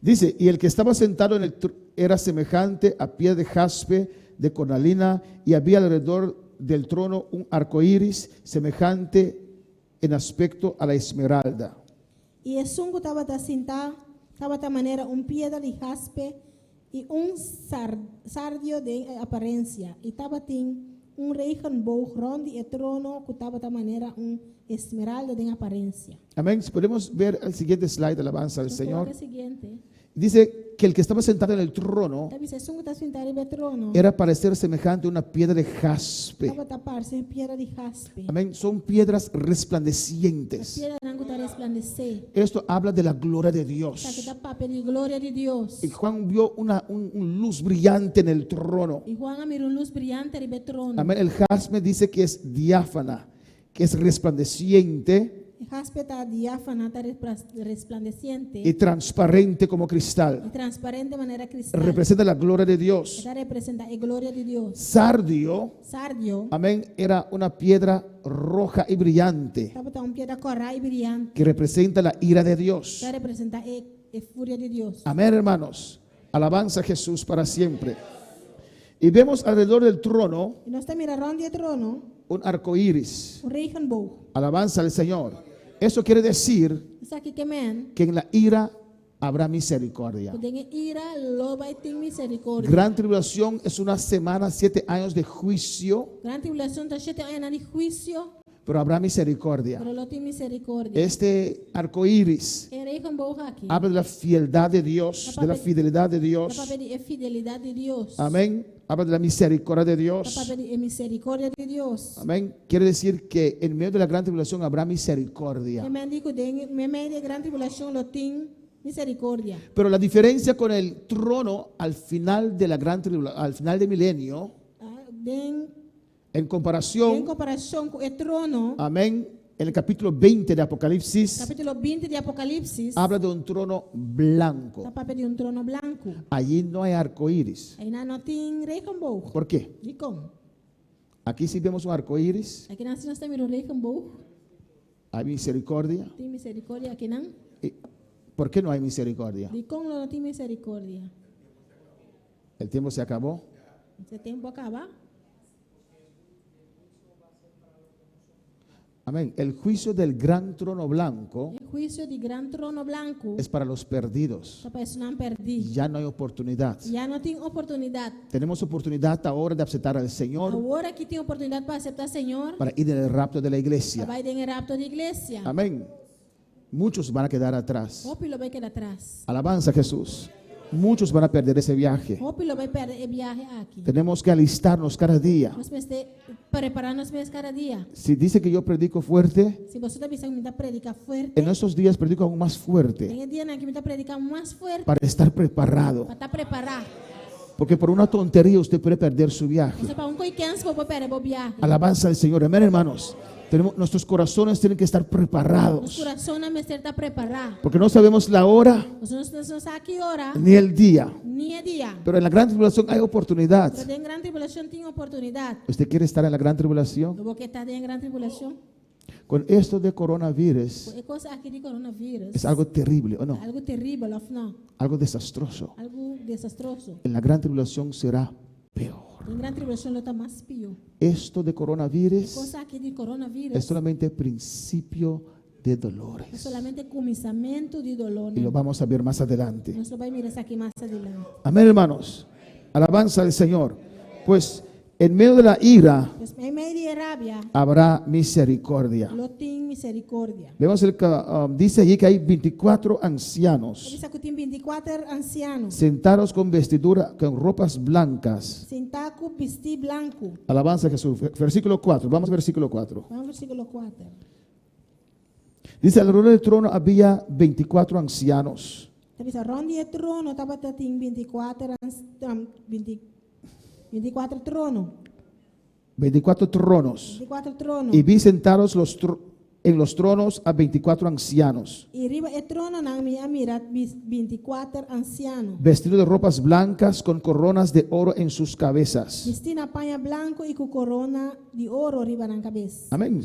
Dice, y el que estaba sentado en el era semejante a pie de jaspe, de cornalina, y había alrededor del trono un arco iris semejante en aspecto a la esmeralda. E o sungo estava sentado, estava de maneira pedra de jaspe e sardio de aparência. E estava tem regenboog rond e trono que estava de maneira esmeralda de aparência. Amén. Si podemos ver el siguiente slide, alabanza al Señor. O seguinte, Dice que el que estaba sentado en el trono sabe se sungo está sentado em trono, era parecer semejante a una piedra de jaspe. estava tapar-se em pedra de jaspe. Amén. Son piedras resplandecientes. Pedra não está resplandecer. Esto habla de la gloria de Está que Dios. está papel de glória de Deus. Y Juan vio una luz brillante en el trono. E Juan mirou luz brilhante de trono. Amén. El jaspe dice que es diáfana, que es resplandeciente E jaspe está diáfana, está resplandeciente. y transparente como E cristal. transparente de maneira cristal. Representa la gloria de Dios. Esta representa a glória de Deus. Sardio, Sardio, amén, era una piedra roja y brillante estava uma pedra coral e brilhante. que representa la ira de Dios. Esta representa a fúria de Deus. Amén, hermanos. Alabanza a Jesús para siempre. Y vemos alrededor del trono E nós estamos mirando de trono, un arco iris. regenboog. Alabanza al Señor. Eso quiere decir Isso aqui que man, que en la ira habrá misericordia. poder ira, loba e tem misericórdia. Gran tribulación es una semana, 7 años de juicio, Grande tribulação está cheia de juízo, pero habrá misericordia. Pero lo tiene misericordia. Este arco iris Regenboog aqui. habla de la fidelidad de Dios, de la fidelidad de Da Dios. papel de fidelidade de Deus. Amén. Habla de la misericordia de Da Dios. papel de misericórdia de Deus. Amén. Quiere decir que en medio de la gran tribulación habrá misericordia. E me digo, me meio de grande tribulação, lo tem misericórdia. Pero la diferencia con el trono al final de la gran tribulación, al final del milenio, Em en comparación, comparação com o trono, amén, en el capítulo 20 de Apocalipsis, capítulo 20 de Apocalipse, habla de un trono blanco. da papel de trono branco. Allí no hay arco iris. Aí não tem regenboog. ¿Por qué? E como? Aquí sí vemos un arco iris, Aqui nós temos o regenboog. hay misericordia. Tem misericórdia aqui não? ¿Y ¿Por qué no hay misericordia? De como não tem misericórdia? El tiempo se acabó. Esse tempo acaba. Amén. El juicio del gran trono blanco O juízo de grande trono branco. es para los perdidos. Para isso não perdi. Ya no hay oportunidad. Já não tem oportunidade. Tenemos oportunidad ahora de aceptar al Señor Agora que tem oportunidade para aceitar o Senhor, para ir en el rapto de la iglesia. vai ter rapto da igreja. Amén. Muchos van a quedar atrás. O pilo vai quedar atrás. Alabanza a Jesús. Muchos van a perder ese viaje. O pilo vai perder o viagem aqui. Tenemos que alistarnos cada día. Nós temos que preparar-nos mais cada dia. Si dice que yo predico fuerte, Se você está pensando em predicar forte, en estos días predico aún más fuerte tem dia que me está predicando mais forte para estar preparado. para estar preparado. Porque por una tontería usted puede perder su viaje. Você para coiquinho você perder o viagem. Alabanza al Señor. Amén, hermanos. Nuestros corazones tienen que estar Os preparados. corações não está preparado. Porque no sabemos la hora Nós não sabemos a que hora, ni el día. nem é dia. Pero en la gran tribulación hay oportunidad. Pero em grande tribulação tem oportunidade. ¿Usted quiere estar en la gran tribulación? Eu vou que estar em grande tribulação. Con esto de coronavirus É coisa aqui de coronavírus. es algo terrible, ¿o no? Algo terrível, afinal. Algo desastroso. Algo desastroso. En la gran tribulación será peor. Em grande tribulação está mais pior. Esto de coronavirus Coisa aqui de coronavírus es solamente principio de é dolores. solamente começamento de dolor. Y lo vamos a ver más adelante. Nós vamos mirar isso aqui mais adelante. Amén, hermanos. Alabanza al Señor. Pues en medio de la ira Mas em meio de rabia, habrá misericordia. lo tem misericórdia. Vemos dice allí que hay 24 Ele ancianos diz que tem 24 ancianos, sentados con vestidura, con ropas blancas. sentados com vestido branco. Alabanza a Jesús. Versículo 4. Vamos al versículo 4. Vamos ao versículo 4. Dice, alrededor del trono había 24 ancianos. Então, diz, ronde o trono estava tem 24 tronos. 24 tronos. 24 tronos. Y vi sentados en los tronos a 24 ancianos, E riba o trono na minha mira 24 ancianos. vestidos de ropas blancas con coronas de oro en sus cabezas. Vestindo a panha branco e com corona de ouro riba na cabeça. Amén.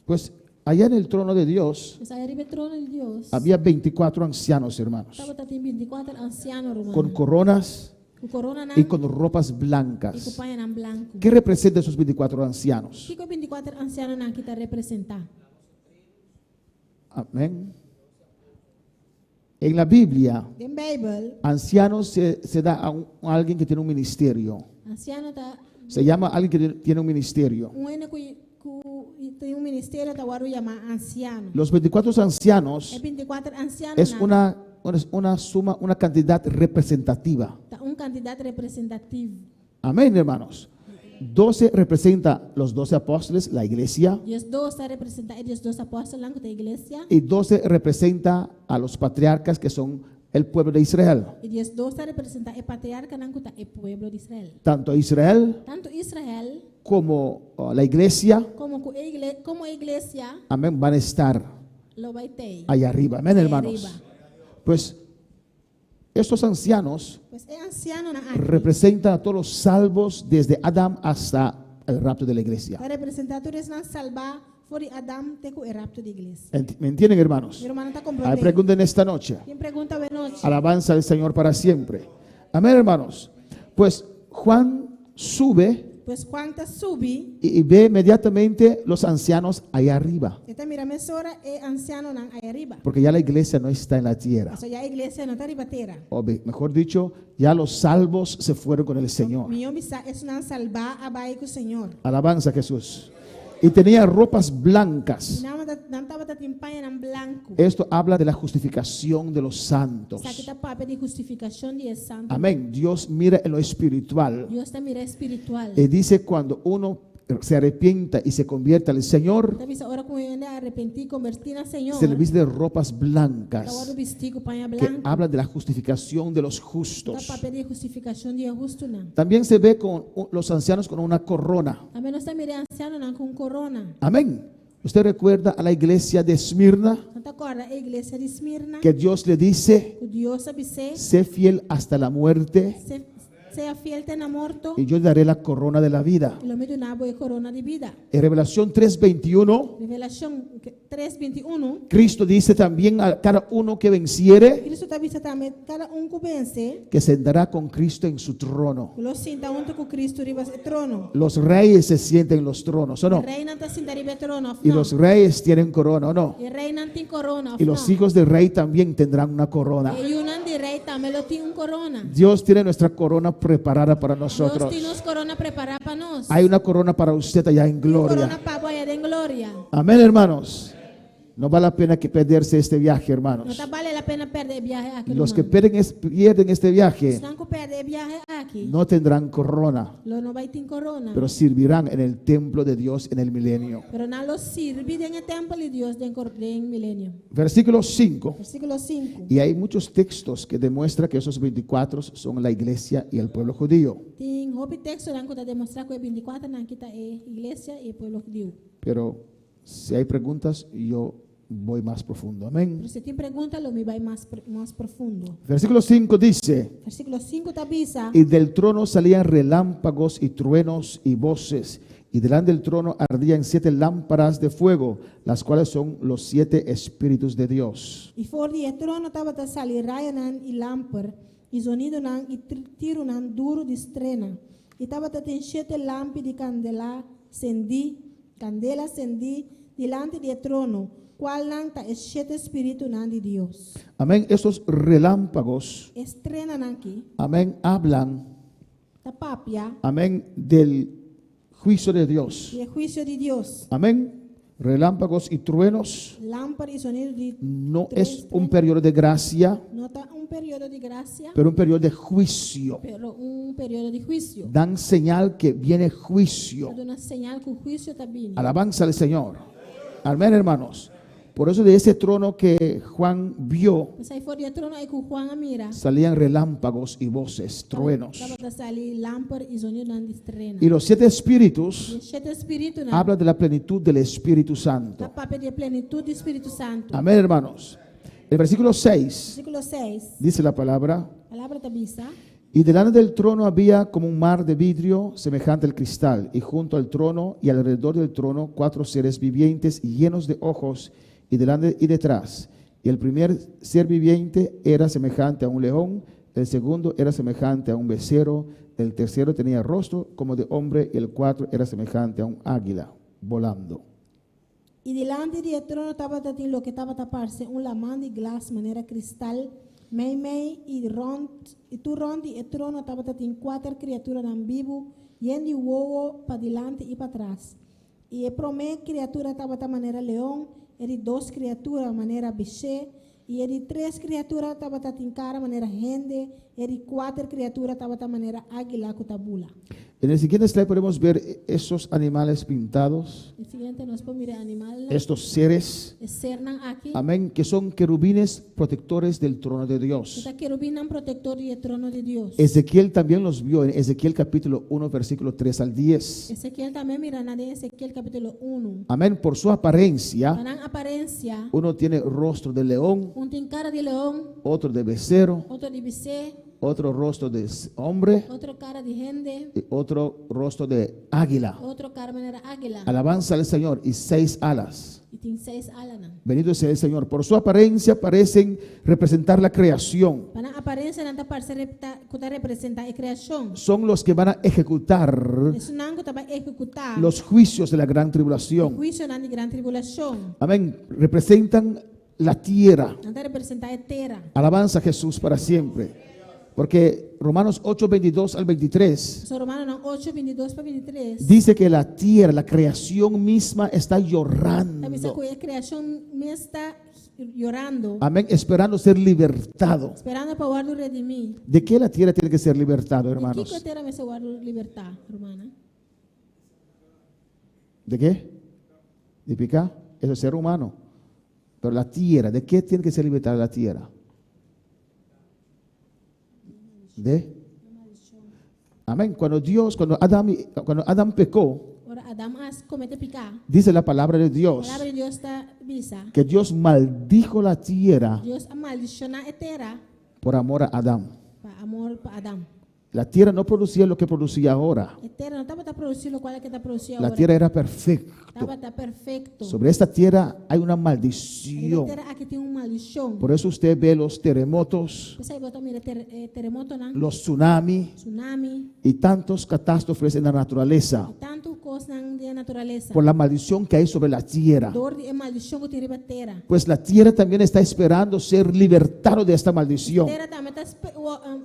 Pues allá en el trono de Dios Mas aí riba o trono de Deus. había 24 ancianos, hermanos, Estava tem 24 ancianos romanos. con coronas Com corona na y con ropas e com blancas. panha na branco. ¿Qué representa esos 24 ancianos? Que 24 ancianos na que está representar? Amén. En la Biblia, Em Bible, ancianos se da a alguien que tiene un ministerio. anciano tá Se llama alguien que tiene un ministerio. ene que tem ministério tá waru chama anciano. Los 24 ancianos É 24 ancianos es una suma, una cantidad representativa. tá candidato representativo. Amén, hermanos. 12 representa los 12 apóstoles, la iglesia, E os 12 está representando os 12 apóstolos da igreja. y 12 representa a los patriarcas que son el pueblo de Israel. E os 12 está representando o patriarca não tá o povo de Israel. Tanto Israel Tanto Israel como la iglesia, como a igreja amén, van a estar lo vai ter. allá arriba. Amén, Allá hermanos. arriba. Pues estos ancianos Pues é anciano na representan a todos los salvos desde Adán hasta el rapto de la iglesia. para representar todos na salvar fora Adam te o rapto da igreja. ¿Me entienden, hermanos? Mi hermano está Hay compreendendo. pregunta en esta noche. Quem pergunta bem noite? Alabanza al Señor para siempre. Amén, hermanos. Pues Juan sube Pues quando subi, y ve inmediatamente los ancianos allá arriba, então mira mesora é anciano na aí arriba. porque ya la iglesia no está en la tierra. Ou seja, a igreja não está ribateira. O mejor dicho, ya los salvos se fueron con el Señor. Minha missão é não salvar a baia com o Senhor. Alabanza a Jesús. y tenía ropas blancas. Nan taba tatimpanha ng blanco. Esto habla de la justificación de los santos. Sa kita papel de justificación de santo. Amén. Dios mira en lo espiritual Dios te mira espiritual. y dice cuando uno se arrepienta y se convierte al Señor, Tapi sa ora kung yun arrepentir, convertir na Señor. se le viste de ropas Tawaro blancas, bistigo panha que blanco. habla de la justificación de los Ta justos. papel de justificación de justo na. También se ve con los ancianos con una corona. A menos ta mira anciano na kung corona. Amén. ¿Usted recuerda a la iglesia de Esmirna Não te acorda a igreja de Esmirna? que Dios le dice, Que Deus abise, sé fiel hasta la muerte seja fiel te na morto. y yo daré la corona de la vida? E lo me na boa corona de vida. En Revelación 3:21, Revelação 3:21. Cristo dice también a cada uno que venciere Cristo te avisa também cada que vence. que sentará con Cristo en su trono. Lo sinta junto com Cristo riba o trono. Los reyes se sienten en los tronos, ¿o no? Rei não te sinta riba o trono. Y los reyes tienen corona, ¿o no? E rei não tem corona. Y los hijos del rey también tendrán una corona. E o não de rei também lo tem corona. Dios tiene nuestra corona preparada para Deus nosotros. tem nos corona preparada para nós. Hay una corona para usted allá en Corona gloria. para boia de glória. Amén, hermanos. No vale la pena que perderse este viaje, Não hermanos. tá vale a pena perder viaje aqui. Los que pierden este viaje Se não perder viaje aqui, no tendrán corona, lo não vai ter corona. pero servirán en el templo de Dios en el milenio. Pero não lo sirve en el templo de Dios de milenio. Versículo 5. Versículo 5. Y hay muchos textos que demuestran que esos 24 son la iglesia y el pueblo judío. Tem outro texto que está demonstrando que 24 na kita é igreja e povo judeu. Pero si hay preguntas, yo voy más profundo. Amén. Pero se tem pergunta, lo me vai mais profundo. Versículo 5 dice, Versículo 5 te avisa. y del trono salían relámpagos y truenos y voces, y delante del trono ardían 7 lámparas de fuego, las cuales son los 7 espíritus de Dios. E for die trono estava te salir raia nan e lampar, e sonido nan e tiro nan duro de estrena. E estava te tem 7 lampi de candela cendi delante do trono, qual nan ta é 7 espírito nan de Deus. Amén. Estos relámpagos, Estrena nan ki, amén, hablan, ta papia, amén, del juicio de Dios. e juicio de Deus. Amén. Relámpagos y truenos Lámpara e sonido de no es un periodo de gracia, nota período de gracia, pero un periodo de juicio. pero período de juicio. Dan señal que viene juicio. É uma señal que o juicio está vindo. Alabanza al Señor. Amén, hermanos. Por eso de ese trono que Juan vio Mas aí fora do trono aí que o Juan mira. salían relámpagos y voces, truenos. Estava a sair lámpara e sonido de estrena. Y los 7 espíritus E 7 espírito na. habla de la plenitud del Espíritu Da Santo. papel de plenitude do Espírito Santo. Amén, hermanos. El versículo 6 Versículo 6. dice la palabra: Palavra da bisa. y delante del trono había como un mar de vidrio semejante al cristal, y junto al trono y alrededor del trono 4 seres vivientes llenos de ojos, y delante y detrás. Y el primer ser viviente era semejante a un león, el segundo era semejante a un becerro, el tercero tenía rostro como de hombre, y el cuarto era semejante a un águila volando. E delante do trono estava lo que estava a tapar-se lamão de glas maneira cristal, meio e tu rond e trono estava a 4 criaturas nam vivo, yendo o ovo para delante e para trás. E a primeira criatura estava da maneira leão, e de 2 criaturas maneira biche, e de 3 criaturas estava da cara maneira rende, e de 4 criaturas estava da maneira águila com tabula. En el siguiente slide podemos ver esos animales pintados, O seguinte nós podemos mirar animal, estos seres, sernan aqui. amén, que son querubines protectores del trono de Dios. Está querubim protector do trono de Deus. Ezequiel también los vio en Ezequiel capítulo 1, versículo 3 al 10. Ezequiel também mira na de Ezequiel capítulo 1. Amén. Por su apariencia, Para aparência, uno tiene rostro de león, tem cara de leão, otro de becerro, outro de bicê, otro rostro de hombre outro cara de rende, y otro rostro de águila. outro cara maneira águila. Alabanza al Señor y 6 alas. E tem 6 alas. Bendito sea el Señor. Por su apariencia parecen representar la creación. Para aparência não parece que representa a criação. Son los que van a ejecutar Isso não que vai executar los juicios de la gran o tribulación. juízo na grande tribulação. Amén. Representan la tierra. Não representa a terra. Alabanza a Jesús para siempre. Porque Romanos 8, 22 al 23 So Romano 8, 22 para 23. dice que la tierra, la creación misma está Sabi sa llorando. kuya, creación me está llorando, Amén, esperando ser libertado. esperando para guardar redimir. ¿De qué la tierra tiene que ser libertado, ¿De qué hermanos? tierra me se guarda libertad, hermana? ¿De qué? ¿De picar? Eso es ser humano. Pero la tierra, ¿de qué tiene que ser libertada la tierra? ¿De? Amén. Cuando Adán pecó, Ahora Adam has comete pecado. dice la palabra de La Dios palabra de Dios está visa. que Dios maldijo la tierra Dios maldiciona a tierra por amor a Adán. para amor para Adam. La tierra no producía lo que producía ahora. A tierra no estaba a producir lo cual es que está produciendo La ahora. tierra era perfecta. Estaba perfecto. Sobre esta tierra hay una En la maldición. tierra aquí tiene una maldición. Por eso usted ve los terremotos, Pues ahí bota, mire, terremoto, ¿no? los tsunamis Tsunami, y tantos catástrofes en la naturaleza tanto cosas de naturaleza. por la maldición que hay sobre la tierra. Dor de maldición que tiene la tierra. Pues la tierra también está esperando ser libertado de esta maldición. Tierra también está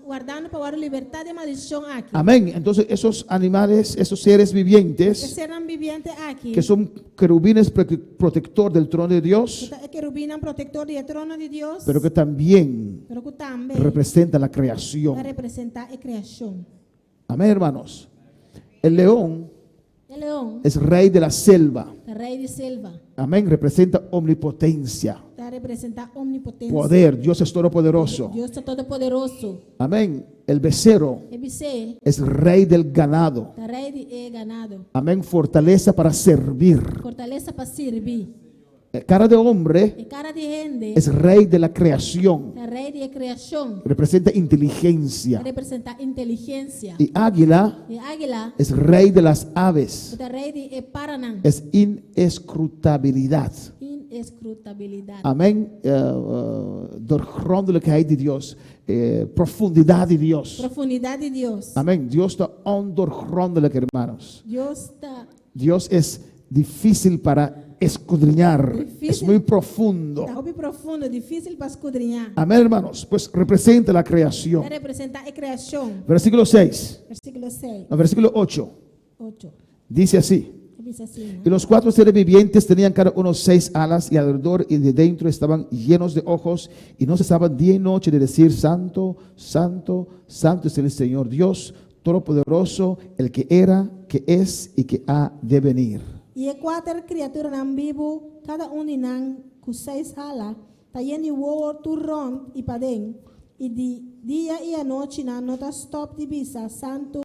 guardando para guardar libertad de maldición aquí. Amén. Entonces esos animales, esos seres Que vivientes serán vivientes aquí. que son querubines protector del trono de Dios, Que rubinan protector del trono de Dios. pero que también Pero que también representan la creación. representa la creación. Amén, hermanos. El león El león, es rey de la selva. el rey de selva, Amén. Representa omnipotencia, representa omnipotencia. poder. Dios es todopoderoso. Dios es todopoderoso. Amén. El becerro El bice, es rey del ganado. el rey de ganado. Amén. Fortaleza para servir. Fortaleza para servir. Cara de hombre El cara de gente, es rey de la creación. el rey de creación, Representa inteligencia. representa inteligencia. Y águila El águila, es rey de las aves. el rey de Paraná, Es inescrutabilidad. inescrutabilidad. Amén. Doorgrondelijkheid die Dios. Profundidad de Dios. Profundidad de Dios. Amén. Dios está ondoorgrondelijk, hermanos. Dios está Dios es difícil para escudriñar. Difícil. Es muy profundo. muy profundo, difícil para escudriñar. Amén, hermanos. Pues representa la creación. Representa la creación. Versículo 6. Versículo 6, No, versículo 8. 8. Dice así. Dice así, Y los 4 seres vivientes tenían cada uno 6 alas, y alrededor y de dentro estaban llenos de ojos, y no cesaban día y noche de decir: Santo, Santo, Santo es el Señor Dios Todopoderoso, el que era, que es y que ha de venir. E quatro criaturas nan vivo, cada um de nan com 6 alas, tá indo e voa turron e padem. E de dia e a noite nan não tá stop de visa, santo,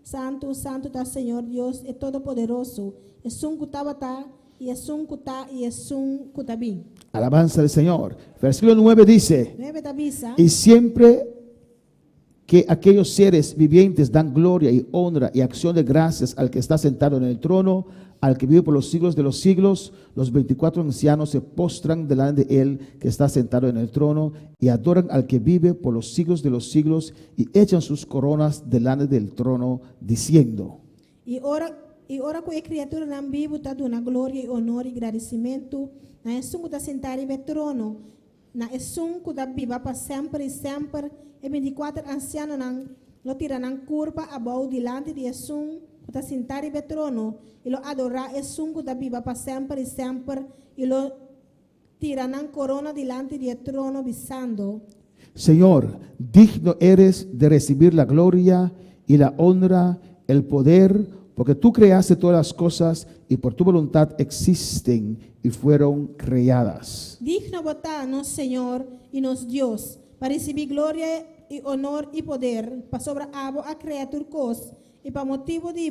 santo, santo tá Senhor Deus é todo-poderoso. É um cutabata, e é um cutá, e é um cutabim. Alabanza del Señor. Versículo 9 dice: Neve tá visa, Y siempre que aquellos seres vivientes dan gloria y honra y acción de gracias al que está sentado en el trono, al que vive por los siglos de los siglos, los 24 ancianos se postran delante de él que está sentado en el trono y adoran al que vive por los siglos de los siglos y echan sus coronas delante del trono diciendo: e ora com a criatura nan vivo tá dando glória e honor e agradecimento, na é um tá sentado em trono, na é um que tá viva para sempre e sempre. E 24 ancianos lo tiran en curva abajo delante de Jesús, que está sentado en el trono, y lo adora Jesús que está viva para siempre y siempre, y lo tiran en corona delante del trono, besando. Señor, digno eres de recibir la gloria y la honra, el poder, porque tú creaste todas las cosas y por tu voluntad existen y fueron creadas. Digno botarnos, Señor, y nos Dios, para recibir gloria y honor y poder, para sobre a criatura cos, y para motivo de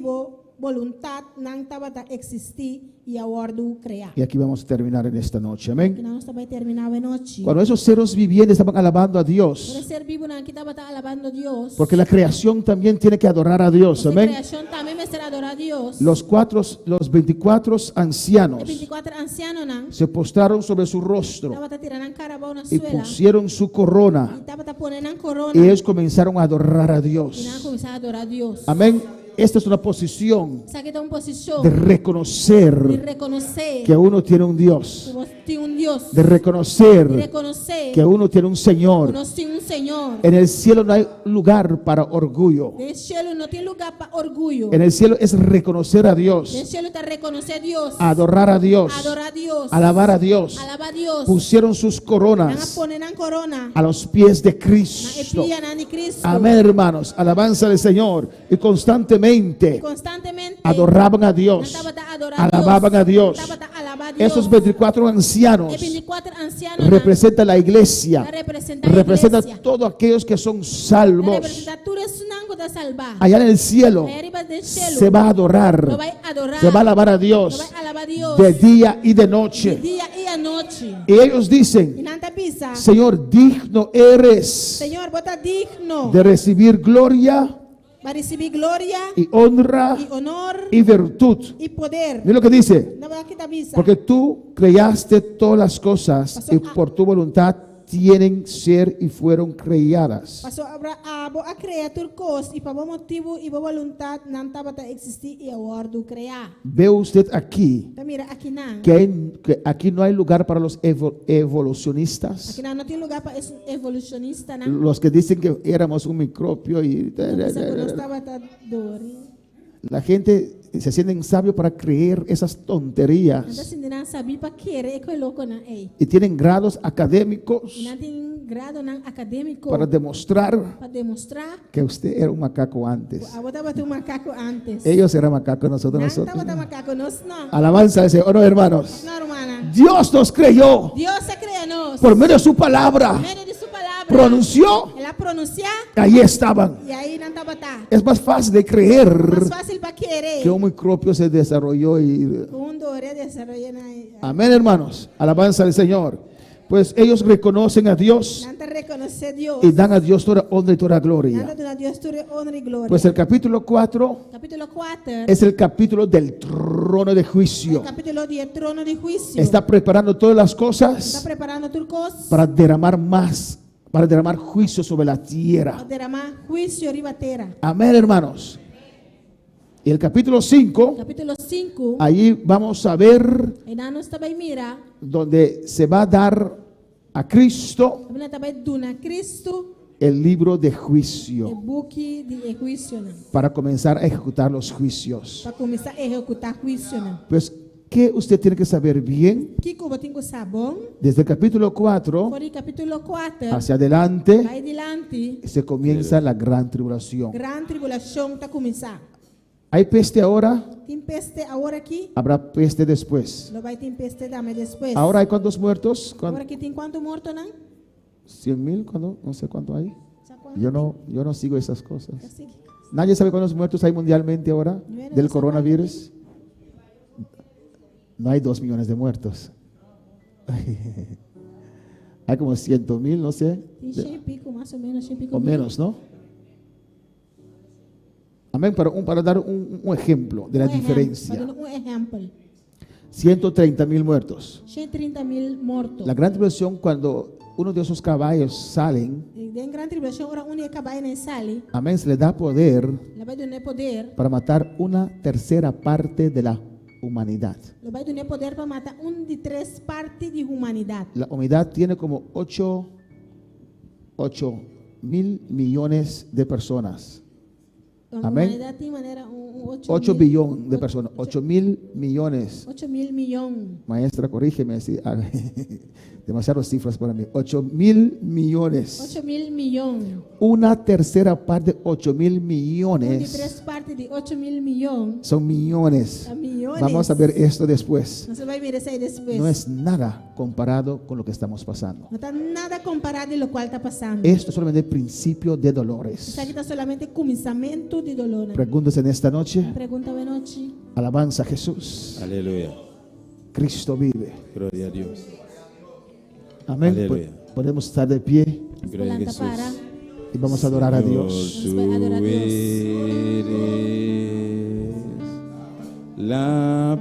voluntad, não estaba a existir y ahora crear. Y aquí vamos a terminar en esta noche. Que Amén. não estava terminado a noite. Cuando esos seres vivientes estaban alabando a Por Dios, ser vivo, não que estava alabando a Dios. porque la creación también tiene que adorar a Dios. La Amén. creación también me será adorar a Dios. Los 24 ancianos 24 ancianos não se postraron sobre su rostro estava tirando cara a na y suela. pusieron su corona E estava poniendo en corona. y ellos comenzaron a adorar a E não Dios. começar a adorar a Dios. Amén. esta es una posición Essa aqui é uma posição de de reconocer reconhecer que uno tiene un Dios, que você tem um Deus, de de reconocer reconhecer que uno tiene un que Señor. nós temos um Senhor. En el cielo no hay lugar para orgullo. Nesse cielo não tem lugar para orgulho. En el cielo es reconocer a Dios, Nesse cielo está reconhecer Deus, adorar a Dios, adorar a Deus, alabar a Dios. alabar a Deus. Pusieron sus Nang coronas ponen ang corona a los pies de na Cristo. epiya na ni Cristo. Amén, hermanos. Alabanza del Señor. Y constantemente Constantemente adoraban a Dios, alababan a Dios. Esos 24 ancianos 24 ancianos representan la iglesia, representan representan todos aquellos que son salvos. Allá en el cielo se va a adorar, se va a alabar a Dios de día y de noche. dia e a noite. Y ellos dicen: E nanta pisa, Señor, digno eres Senhor, bota digno de recibir gloria para receber glória y honra e honor y virtud. e poder. Mira lo que dice: Não vai aqui da pisa. porque tú creaste todas las cosas y por tu voluntad tienen ser y fueron creadas. Pastor a criatura cos e para bom motivo e boa vontade não estava a existir e agora do criar. Ve usted aquí Então mira aqui não. que aquí no hay lugar para los evolucionistas, Aqui não tem lugar para evolucionista não. los que dicen que éramos un microbio y Não estava a dor. la gente se sienten sabios para creer esas Então tonterías se não sabe para querer que louco não é. y tienen grados académicos E não tem grado não acadêmico para demostrar para demonstrar que usted era un macaco antes. a botar um macaco antes. Ellos eran macacos, nosotros Não nosotros. estava macaco nós não. Alabanza al Señor, no, hermanos. Não, hermana. Dios nos creyó Deus se cria nós. por medio de su palabra, Por meio de sua palavra. pronunció, Ela pronunciar ahí estaban. e aí não estava tá. Es más fácil de creer Mais fácil para querer. que un microbio se desarrolló y... Dor é desarrollar na. Amén, hermanos. Alabanza al Señor. Pues ellos reconocen a Dios Não te reconhecer Deus. y dan a Dios toda honra y toda gloria. Nada de Deus toda honra e glória. Pues el capítulo 4 Capítulo 4 es el capítulo del trono de é juicio. o capítulo de trono de juízo. Está preparando todas las Está cosas preparando tudo cos para derramar más, para derramar juicio sobre la para tierra. derramar juízo riba terra. Amén, hermanos. Y el capítulo 5, Capítulo 5, allí vamos a ver e nós também mira, donde se va a dar a Cristo nós também duna Cristo el libro de e juicio buque de juízo, para comenzar a ejecutar los juicios. para começar a executar juízo. Pues, ¿qué usted tiene que saber bien? Que como tem que sabão, Desde el capítulo 4 por el capítulo 4, hacia adelante vai adiante, se comienza la gran tribulación. gran tribulação está começar. ¿Hay peste ahora? Tem peste agora aqui, Habrá peste después. não vai ter peste também depois. ¿Ahora hay cuántos muertos? Agora que tem quanto morto, não? 100,000, ¿cuándo? No sé cuánto hay. Sabe quanto Yo no sigo esas cosas. tem? Assim, ¿Nadie sabe cuántos muertos hay mundialmente ahora del coronavirus? No hay 2 millones de muertos. Hay como 100,000, no sé, tem 100 e pico, mais ou menos 100 e pico. o menos, ¿no? Amén, para dar un ejemplo de la diferencia. Um exemplo. 130,000 muertos. 130.000 mortos. La gran tribulación, cuando uno de esos caballos salen, E em grande tribulação, agora um acabar na sala, amén, se le da poder ela vai dar poder, para matar una tercera parte de la humanidad. ela vai dar poder para matar de 3 partes de humanidade. La humanidad tiene como 8 mil millones de personas. A Amém. humanidade tem maneira 8 billones de personas. 8 mil millones. 8.000 milhões. Maestra, corrígeme si demasiadas cifras para mí. 8 mil millones. 8.000 milhões. Una tercera parte de 8 mil De millones. 3 partes de 8.000 milhões. Son millones. A milhões. Vamos a ver esto después. Você vai ver isso aí depois. No es nada comparado con lo que estamos pasando. Não está nada comparado com o qual está passando. Esto es solamente el principio de Isso dolores. aqui está solamente começamento de dolor. Pregúntese en esta noche. Pergunta de noite. Alabanza a Jesús. Aleluya. Cristo vive. Gloria a Dios. Amén. Aleluya. Podemos estar de pie Gloria a Planta Jesús. para. y vamos a adorar a Dios. Tú Vamos a adorar a Dios. eres la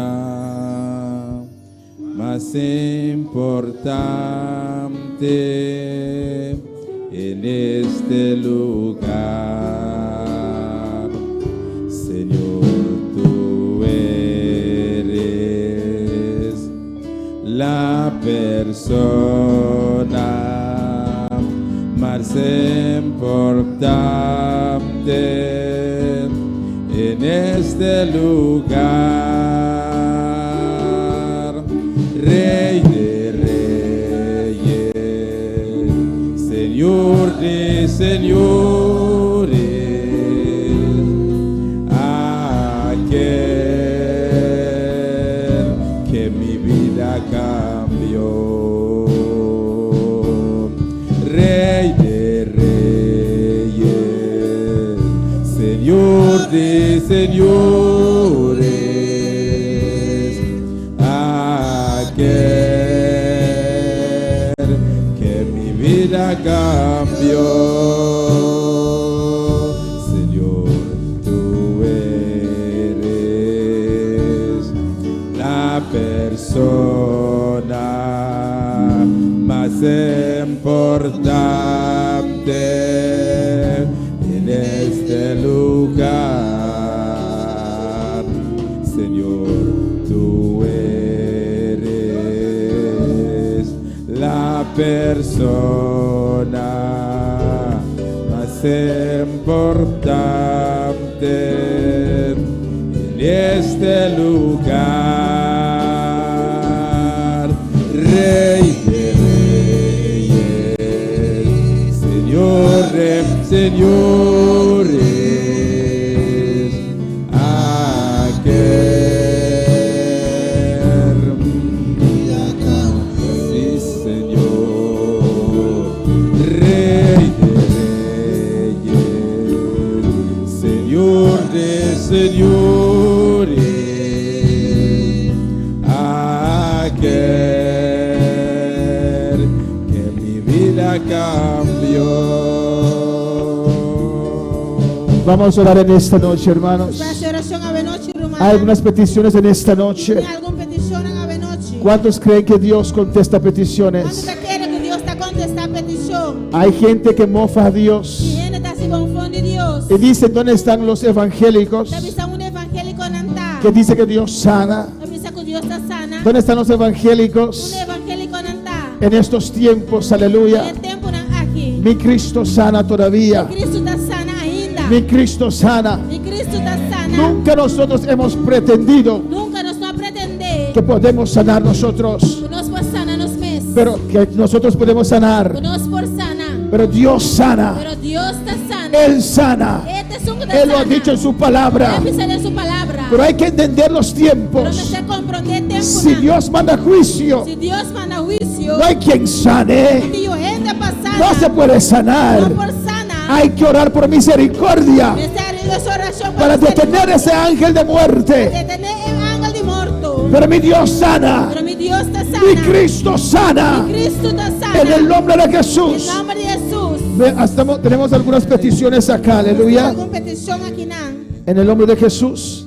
persona más importante en este lugar. la persona más importante en este lugar. Rey de reyes, Señor de señores, aquel que mi vida cambió. Rey de reyes, Señor de señores, aquel que mi vida cambió. Señor, tú eres la persona más importante en este lugar. Señor, tú eres la persona más importante en este lugar. Rey de reyes, Señor de señores, aquel sí, Señor. Rey de reyes, Señor de señores, aquel que mi vida cambió. Vamos a orar en esta noche, hermanos. Prazer oração a noite, irmã. Hay algunas peticiones en esta noche. Tem alguma petição a noite? ¿Cuántos creen que Dios contesta Quando peticiones? você quer que Deus está contestar a petição? Hay gente que mofa a Dios E ainda está se confunde Deus. y dicen, ¿dónde están los evangélicos Deve estar evangélico não está. que dice que Dios sana? Deve estar que Deus está sana. ¿Dónde están los evangélicos Evangélico não está. en estos tiempos? E Aleluya. tempo não aqui. Mi Cristo sana todavía. Cristo está sana ainda. Mi Cristo sana. E Cristo está sana. Nunca nosotros hemos pretendido Nunca nós não pretender que podemos sanar nosotros, que nós por sana nos mês. pero que nosotros podemos Que sanar. nós por sana. Pero Dios sana. Pero Deus está sana. Él sana. Este es un Él lo ha dicho en su palabra. Él en su palabra. Pero hay que entender los Pero no tiempos. se comprende tiempo. Si Dios manda juicio, Si Dios manda juicio, no hay quien sane. que yo entre pasada. No se puede No sanar. por sana. Hay que orar por misericordia Oración por para detener ese ángel de muerte. detener el ángel de muerto. Pero mi Dios sana. Pero mi Dios está sana. Mi Cristo sana. Mi Cristo está sana. En el nombre de En Jesús. el nombre de Jesús. Tenemos algunas peticiones acá, aleluya. ¿Alguna petición aquí, Nan? En el nombre de Jesús.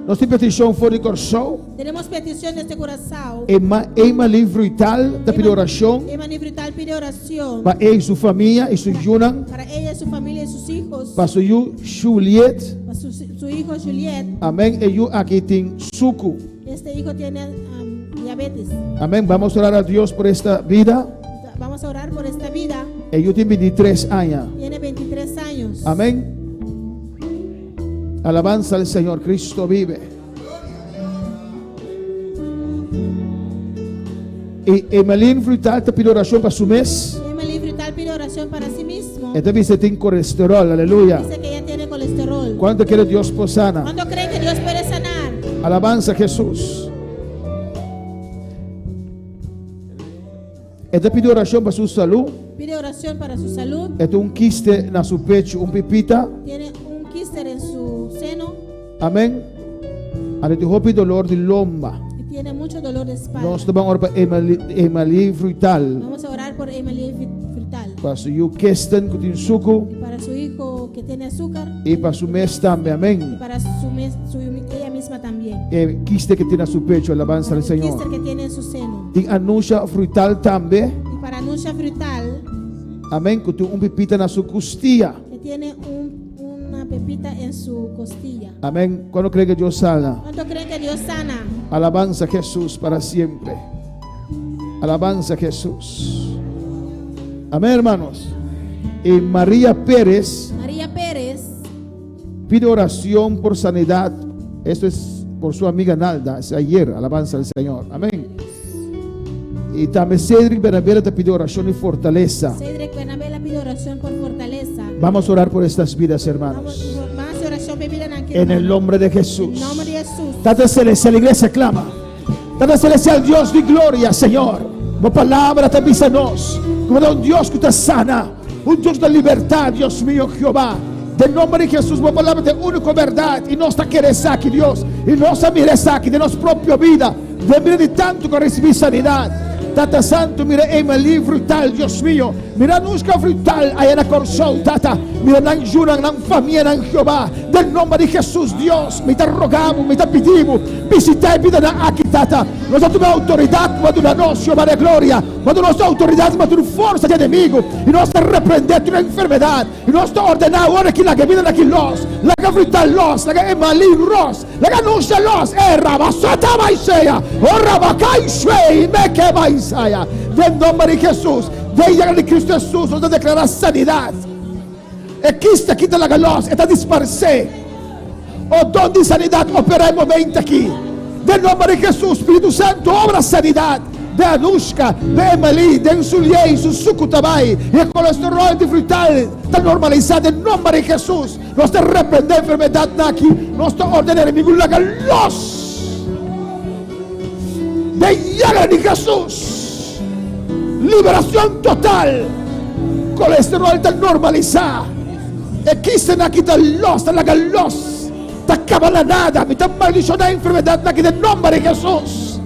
Nós temos petição fora de coração. Tenemos peticiones de corazón. Ema livro e tal da pedir oração Ema Nifrital pide oración para ele e sua família e sua Junan, para ella, su familia y sus hijos. para sua Juliet. Para su hijo Juliet. Amém. E eu aqui tem suco. Este hijo tiene diabetes. Amém. Vamos orar a Deus por esta vida. Vamos a orar por esta vida. E eu tenho 23 anos. Tiene 23 años. Amém. Alabanza al Señor, Cristo vive. Y Emelín Frutal te pide oración para su mes. Emily Frutal pide oración para sí mismo. Esta dice tiene colesterol, aleluya. Dice que ella tiene colesterol. ¿Cuánto quiere Dios por sana? ¿Cuándo creen que Dios puede sanar? Alabanza a Jesús. Esta pide oración para su salud. Pide oración para su salud. Este un quiste en su pecho, un pipita. Tiene un quiste en su seno Amén. Ale tu hopi dolor de lomba. y tiene mucho dolor de espalda. Nós vamos orar para Emily Frutal. Vamos a orar por Emily Frutal. Para su quisten que tiene suco. Y para su hijo que tiene azúcar. Y para su mes también, Y amén. para ella misma también. Quiste que tiene a su pecho, alabanza al El quiste Señor. que tiene en su seno. Y anuncia frutal también, Y para Nusha Frutal, amén, que tiene un pipita en su costilla, que tiene una pepita en su costilla. amén. Cuando cree que Dios sana, ¿Cuánto creen que Dios sana? alabanza a Jesús para siempre. Alabanza a Jesús. Amén, hermanos. Y María Pérez María Pérez pide oración por sanidad. Esto es por su amiga Nalda. Es ayer. Alabanza al Señor. Amén. Y también Cedric Benavera te pide oración y fortaleza. Cedric Benavera pide oración por fortaleza. Vamos a orar por estas vidas, hermanos. Más oración por vida En el nombre de Jesús. En nombre de Jesús. Tata celestial, la iglesia clama. Tata celestial, Dios de gloria, Señor. Como palabra te avísanos. Como de un Dios que te sana. Un Dios de libertad, Dios mío, Jehová. Del nombre de Jesús, uma palavra de única verdade. E nós está querendo aqui, Deus. E nossa mireza aqui, de nossa própria vida. De mira de tanto que recebi sanidade. Tata Santo, mira em meu livro tal, Deus mío. Mira nos que frutal aí na coração, Tata. Mira na jura, na família, na Jeová. Del nome de Jesus, Deus. Me te rogamos, me te pedimos. Visita e vida na aqui, Tata. Nós temos autoridade, mas na nossa, Jeová de glória. Mas nossa autoridade, mas força de inimigo. E nós te repreender toda enfermidade. E nós te ordenar agora que la que vida aqui nós. La que frutal nós, la que emalin nós. La que anuncia nós. Rabasata vai seia. O rabacai shei, me que vai saia. Del nome de Jesus. Veia de Cristo Jesus, nos declarar sanidade. E que está aqui da galos, está disparcer. O dom de sanidade opera em momento aqui. Del nome de Jesus, Espírito Santo, obra sanidade. De Anushka, de Emily, de Insuliei, Susuku Tabai. E o colesterol de frutal está normalizado em nome de Jesus. Nós te repreender a enfermidade aqui. Nós te ordenamos inimigo la galos. De llaga de Jesus. Liberação total. Colesterol está normalizado. E que está aqui da los, da galos. Está acabando nada. Me está maldicionando a enfermidade aqui em nome de Jesus.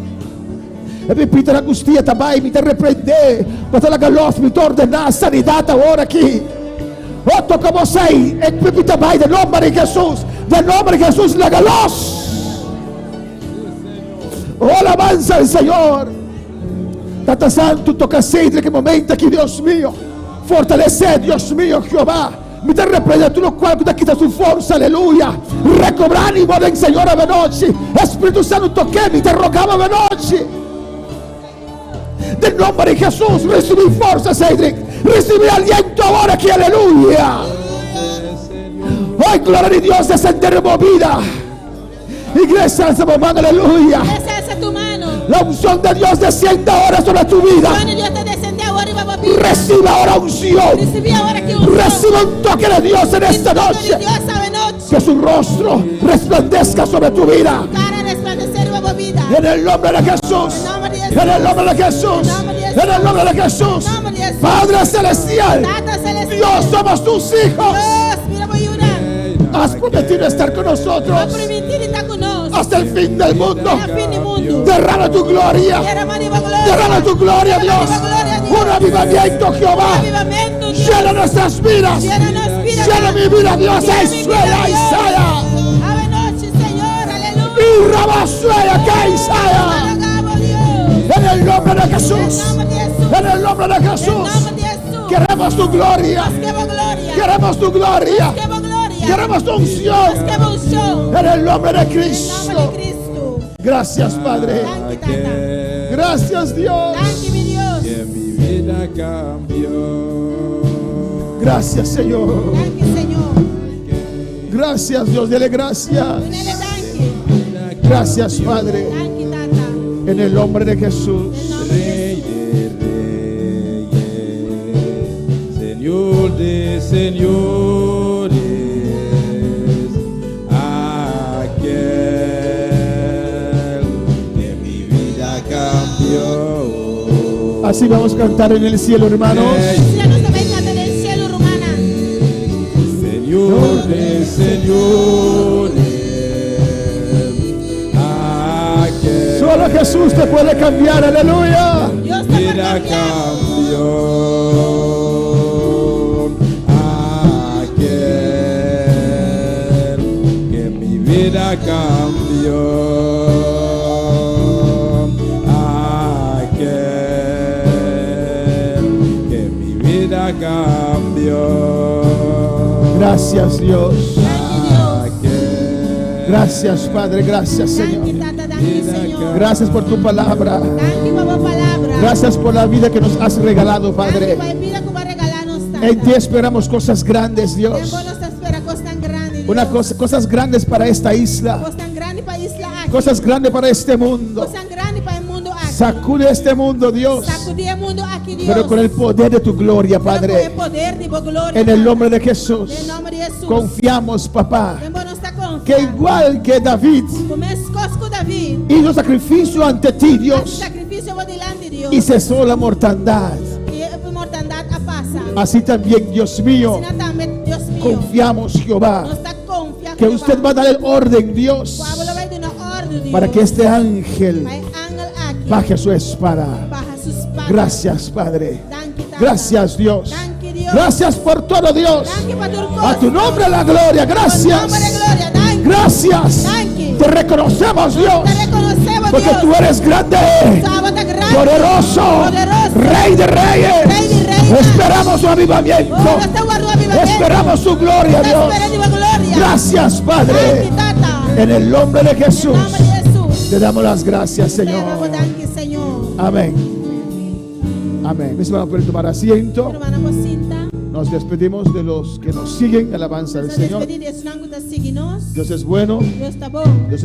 E me pita na angustia também. Me está repreender. Mas a galos me está ordenar a sanidade agora aqui. Oh, toca você. E me pita também em nome de Jesus. Em nome de Jesus, la galos. Oh, alabanza al Senhor. Tata Santo, toca Cedric que momento aqui, Deus mío. Fortalecer, Deus mío, Jeová. Me te reprende tu lo cual que quita su forza, aleluya. Recobra ánimo del Señor a noche. Espíritu Santo, toque, me te rogaba a noche. Del nombre de Jesús, recibí fuerza, Cedric. Recibí aliento ahora aquí, aleluya. Hoy, gloria de Dios, descender en movida. Iglesia, alza tu mano, aleluya. Tu mano. La unción de Dios desciende ahora sobre tu vida. Recibe ahora unción. Recibe un toque de Dios en esta noche. Que su rostro resplandezca sobre tu vida. En el nombre de Jesús. En el nombre de Jesús. En el nombre de Jesús. Padre celestial. Dios, somos tus hijos. Has prometido estar con nosotros hasta el fin del mundo. Derrama tu gloria. Derrama tu gloria, Dios. Un avivamiento, Jehová. Llena nuestras vidas. Llena mi vida, Dios. Escuela Isaya. Y Rabasuela que Isaya. En el nombre de Jesús. En el nombre de Jesús. Queremos tu gloria. Queremos tu gloria. Queremos tu unción. En el nombre de Cristo. Gracias, Padre. Gracias, Dios. Que mi vida cambió. Gracias, Señor. Gracias, Dios. Dele gracias. Gracias, Padre. En el nombre de Jesús. Rey de reyes, Señor de señores, aquel que mi vida cambió. Así vamos a cantar en el cielo, hermanos. Señor de señores, aquel Solo Jesús te puede cambiar, aleluya. mi vida cambió. Aquel que mi vida cambió. Aquel que mi vida cambió. Gracias, Dios. Gracias, Padre, gracias, Señor. Danke, Tata, danke, Señor. Gracias por tu palabra. Danke, Papa, palabra. Gracias por la vida que nos has regalado, Danke, Padre. Pai, vida que va a regalarnos, Tata. En ti esperamos cosas grandes, Dios. Tempo nos espera cosas tan grandes, Una Dios. cosa, cosas grandes para esta isla. Cosas tan grandes para isla aquí. Cosas grandes para este mundo. Cosas tan grandes para el mundo aquí. Sacude este mundo, Dios. Sacudir el mundo aquí, Dios. Pero con el poder de tu gloria, Pero con el Padre. poder de tu gloria, En el Padre. nombre de Jesús. En el nombre de Jesús. Confiamos, papá, Tempo nos está confiando. que igual que David Como es cosco David. hizo sacrificio ante ti, Hace Dios, sacrificio va delante de Dios. y cesó la mortandad. Y mortandad a pasa. Así también, Dios mío, Sino también, Dios mío. confiamos, Jehová, Nos está confiando. que usted va a dar el orden, Dios, Pablo va a dar una orden, Dios. para que este ángel Hay ángel aquí. baje su espada. Baja sus patas. Gracias, Padre. Danke, Tata. Gracias, Dios. Danke, Dios. Gracias por todo, Dios. Danke por tu A tu nombre la gloria. Por Gracias. nombre de gloria. Danke. Gracias. Danke. Te reconocemos, Dios, Te reconocemos, porque Dios. tú eres grande, Sábado grande. poderoso, Poderoso. Rey de reyes. Rey de reyes. Esperamos su avivamiento. Oh, nos está guardando avivamiento. Esperamos su gloria, Te Dios. esperamos tu gloria. Gracias, Padre. Danke, Tata. En el nombre de En Jesús, nombre de Jesús. te damos las gracias, Te damos Señor. danke, Señor. Amén. Amén. Mis hermanos, pueden tomar asiento. Hermana Jacinta. Nos despedimos de los que nos siguen en la alabanza del Nos Señor. despedimos de los que nos siguen. Dios es bueno. Dios está bueno. Dios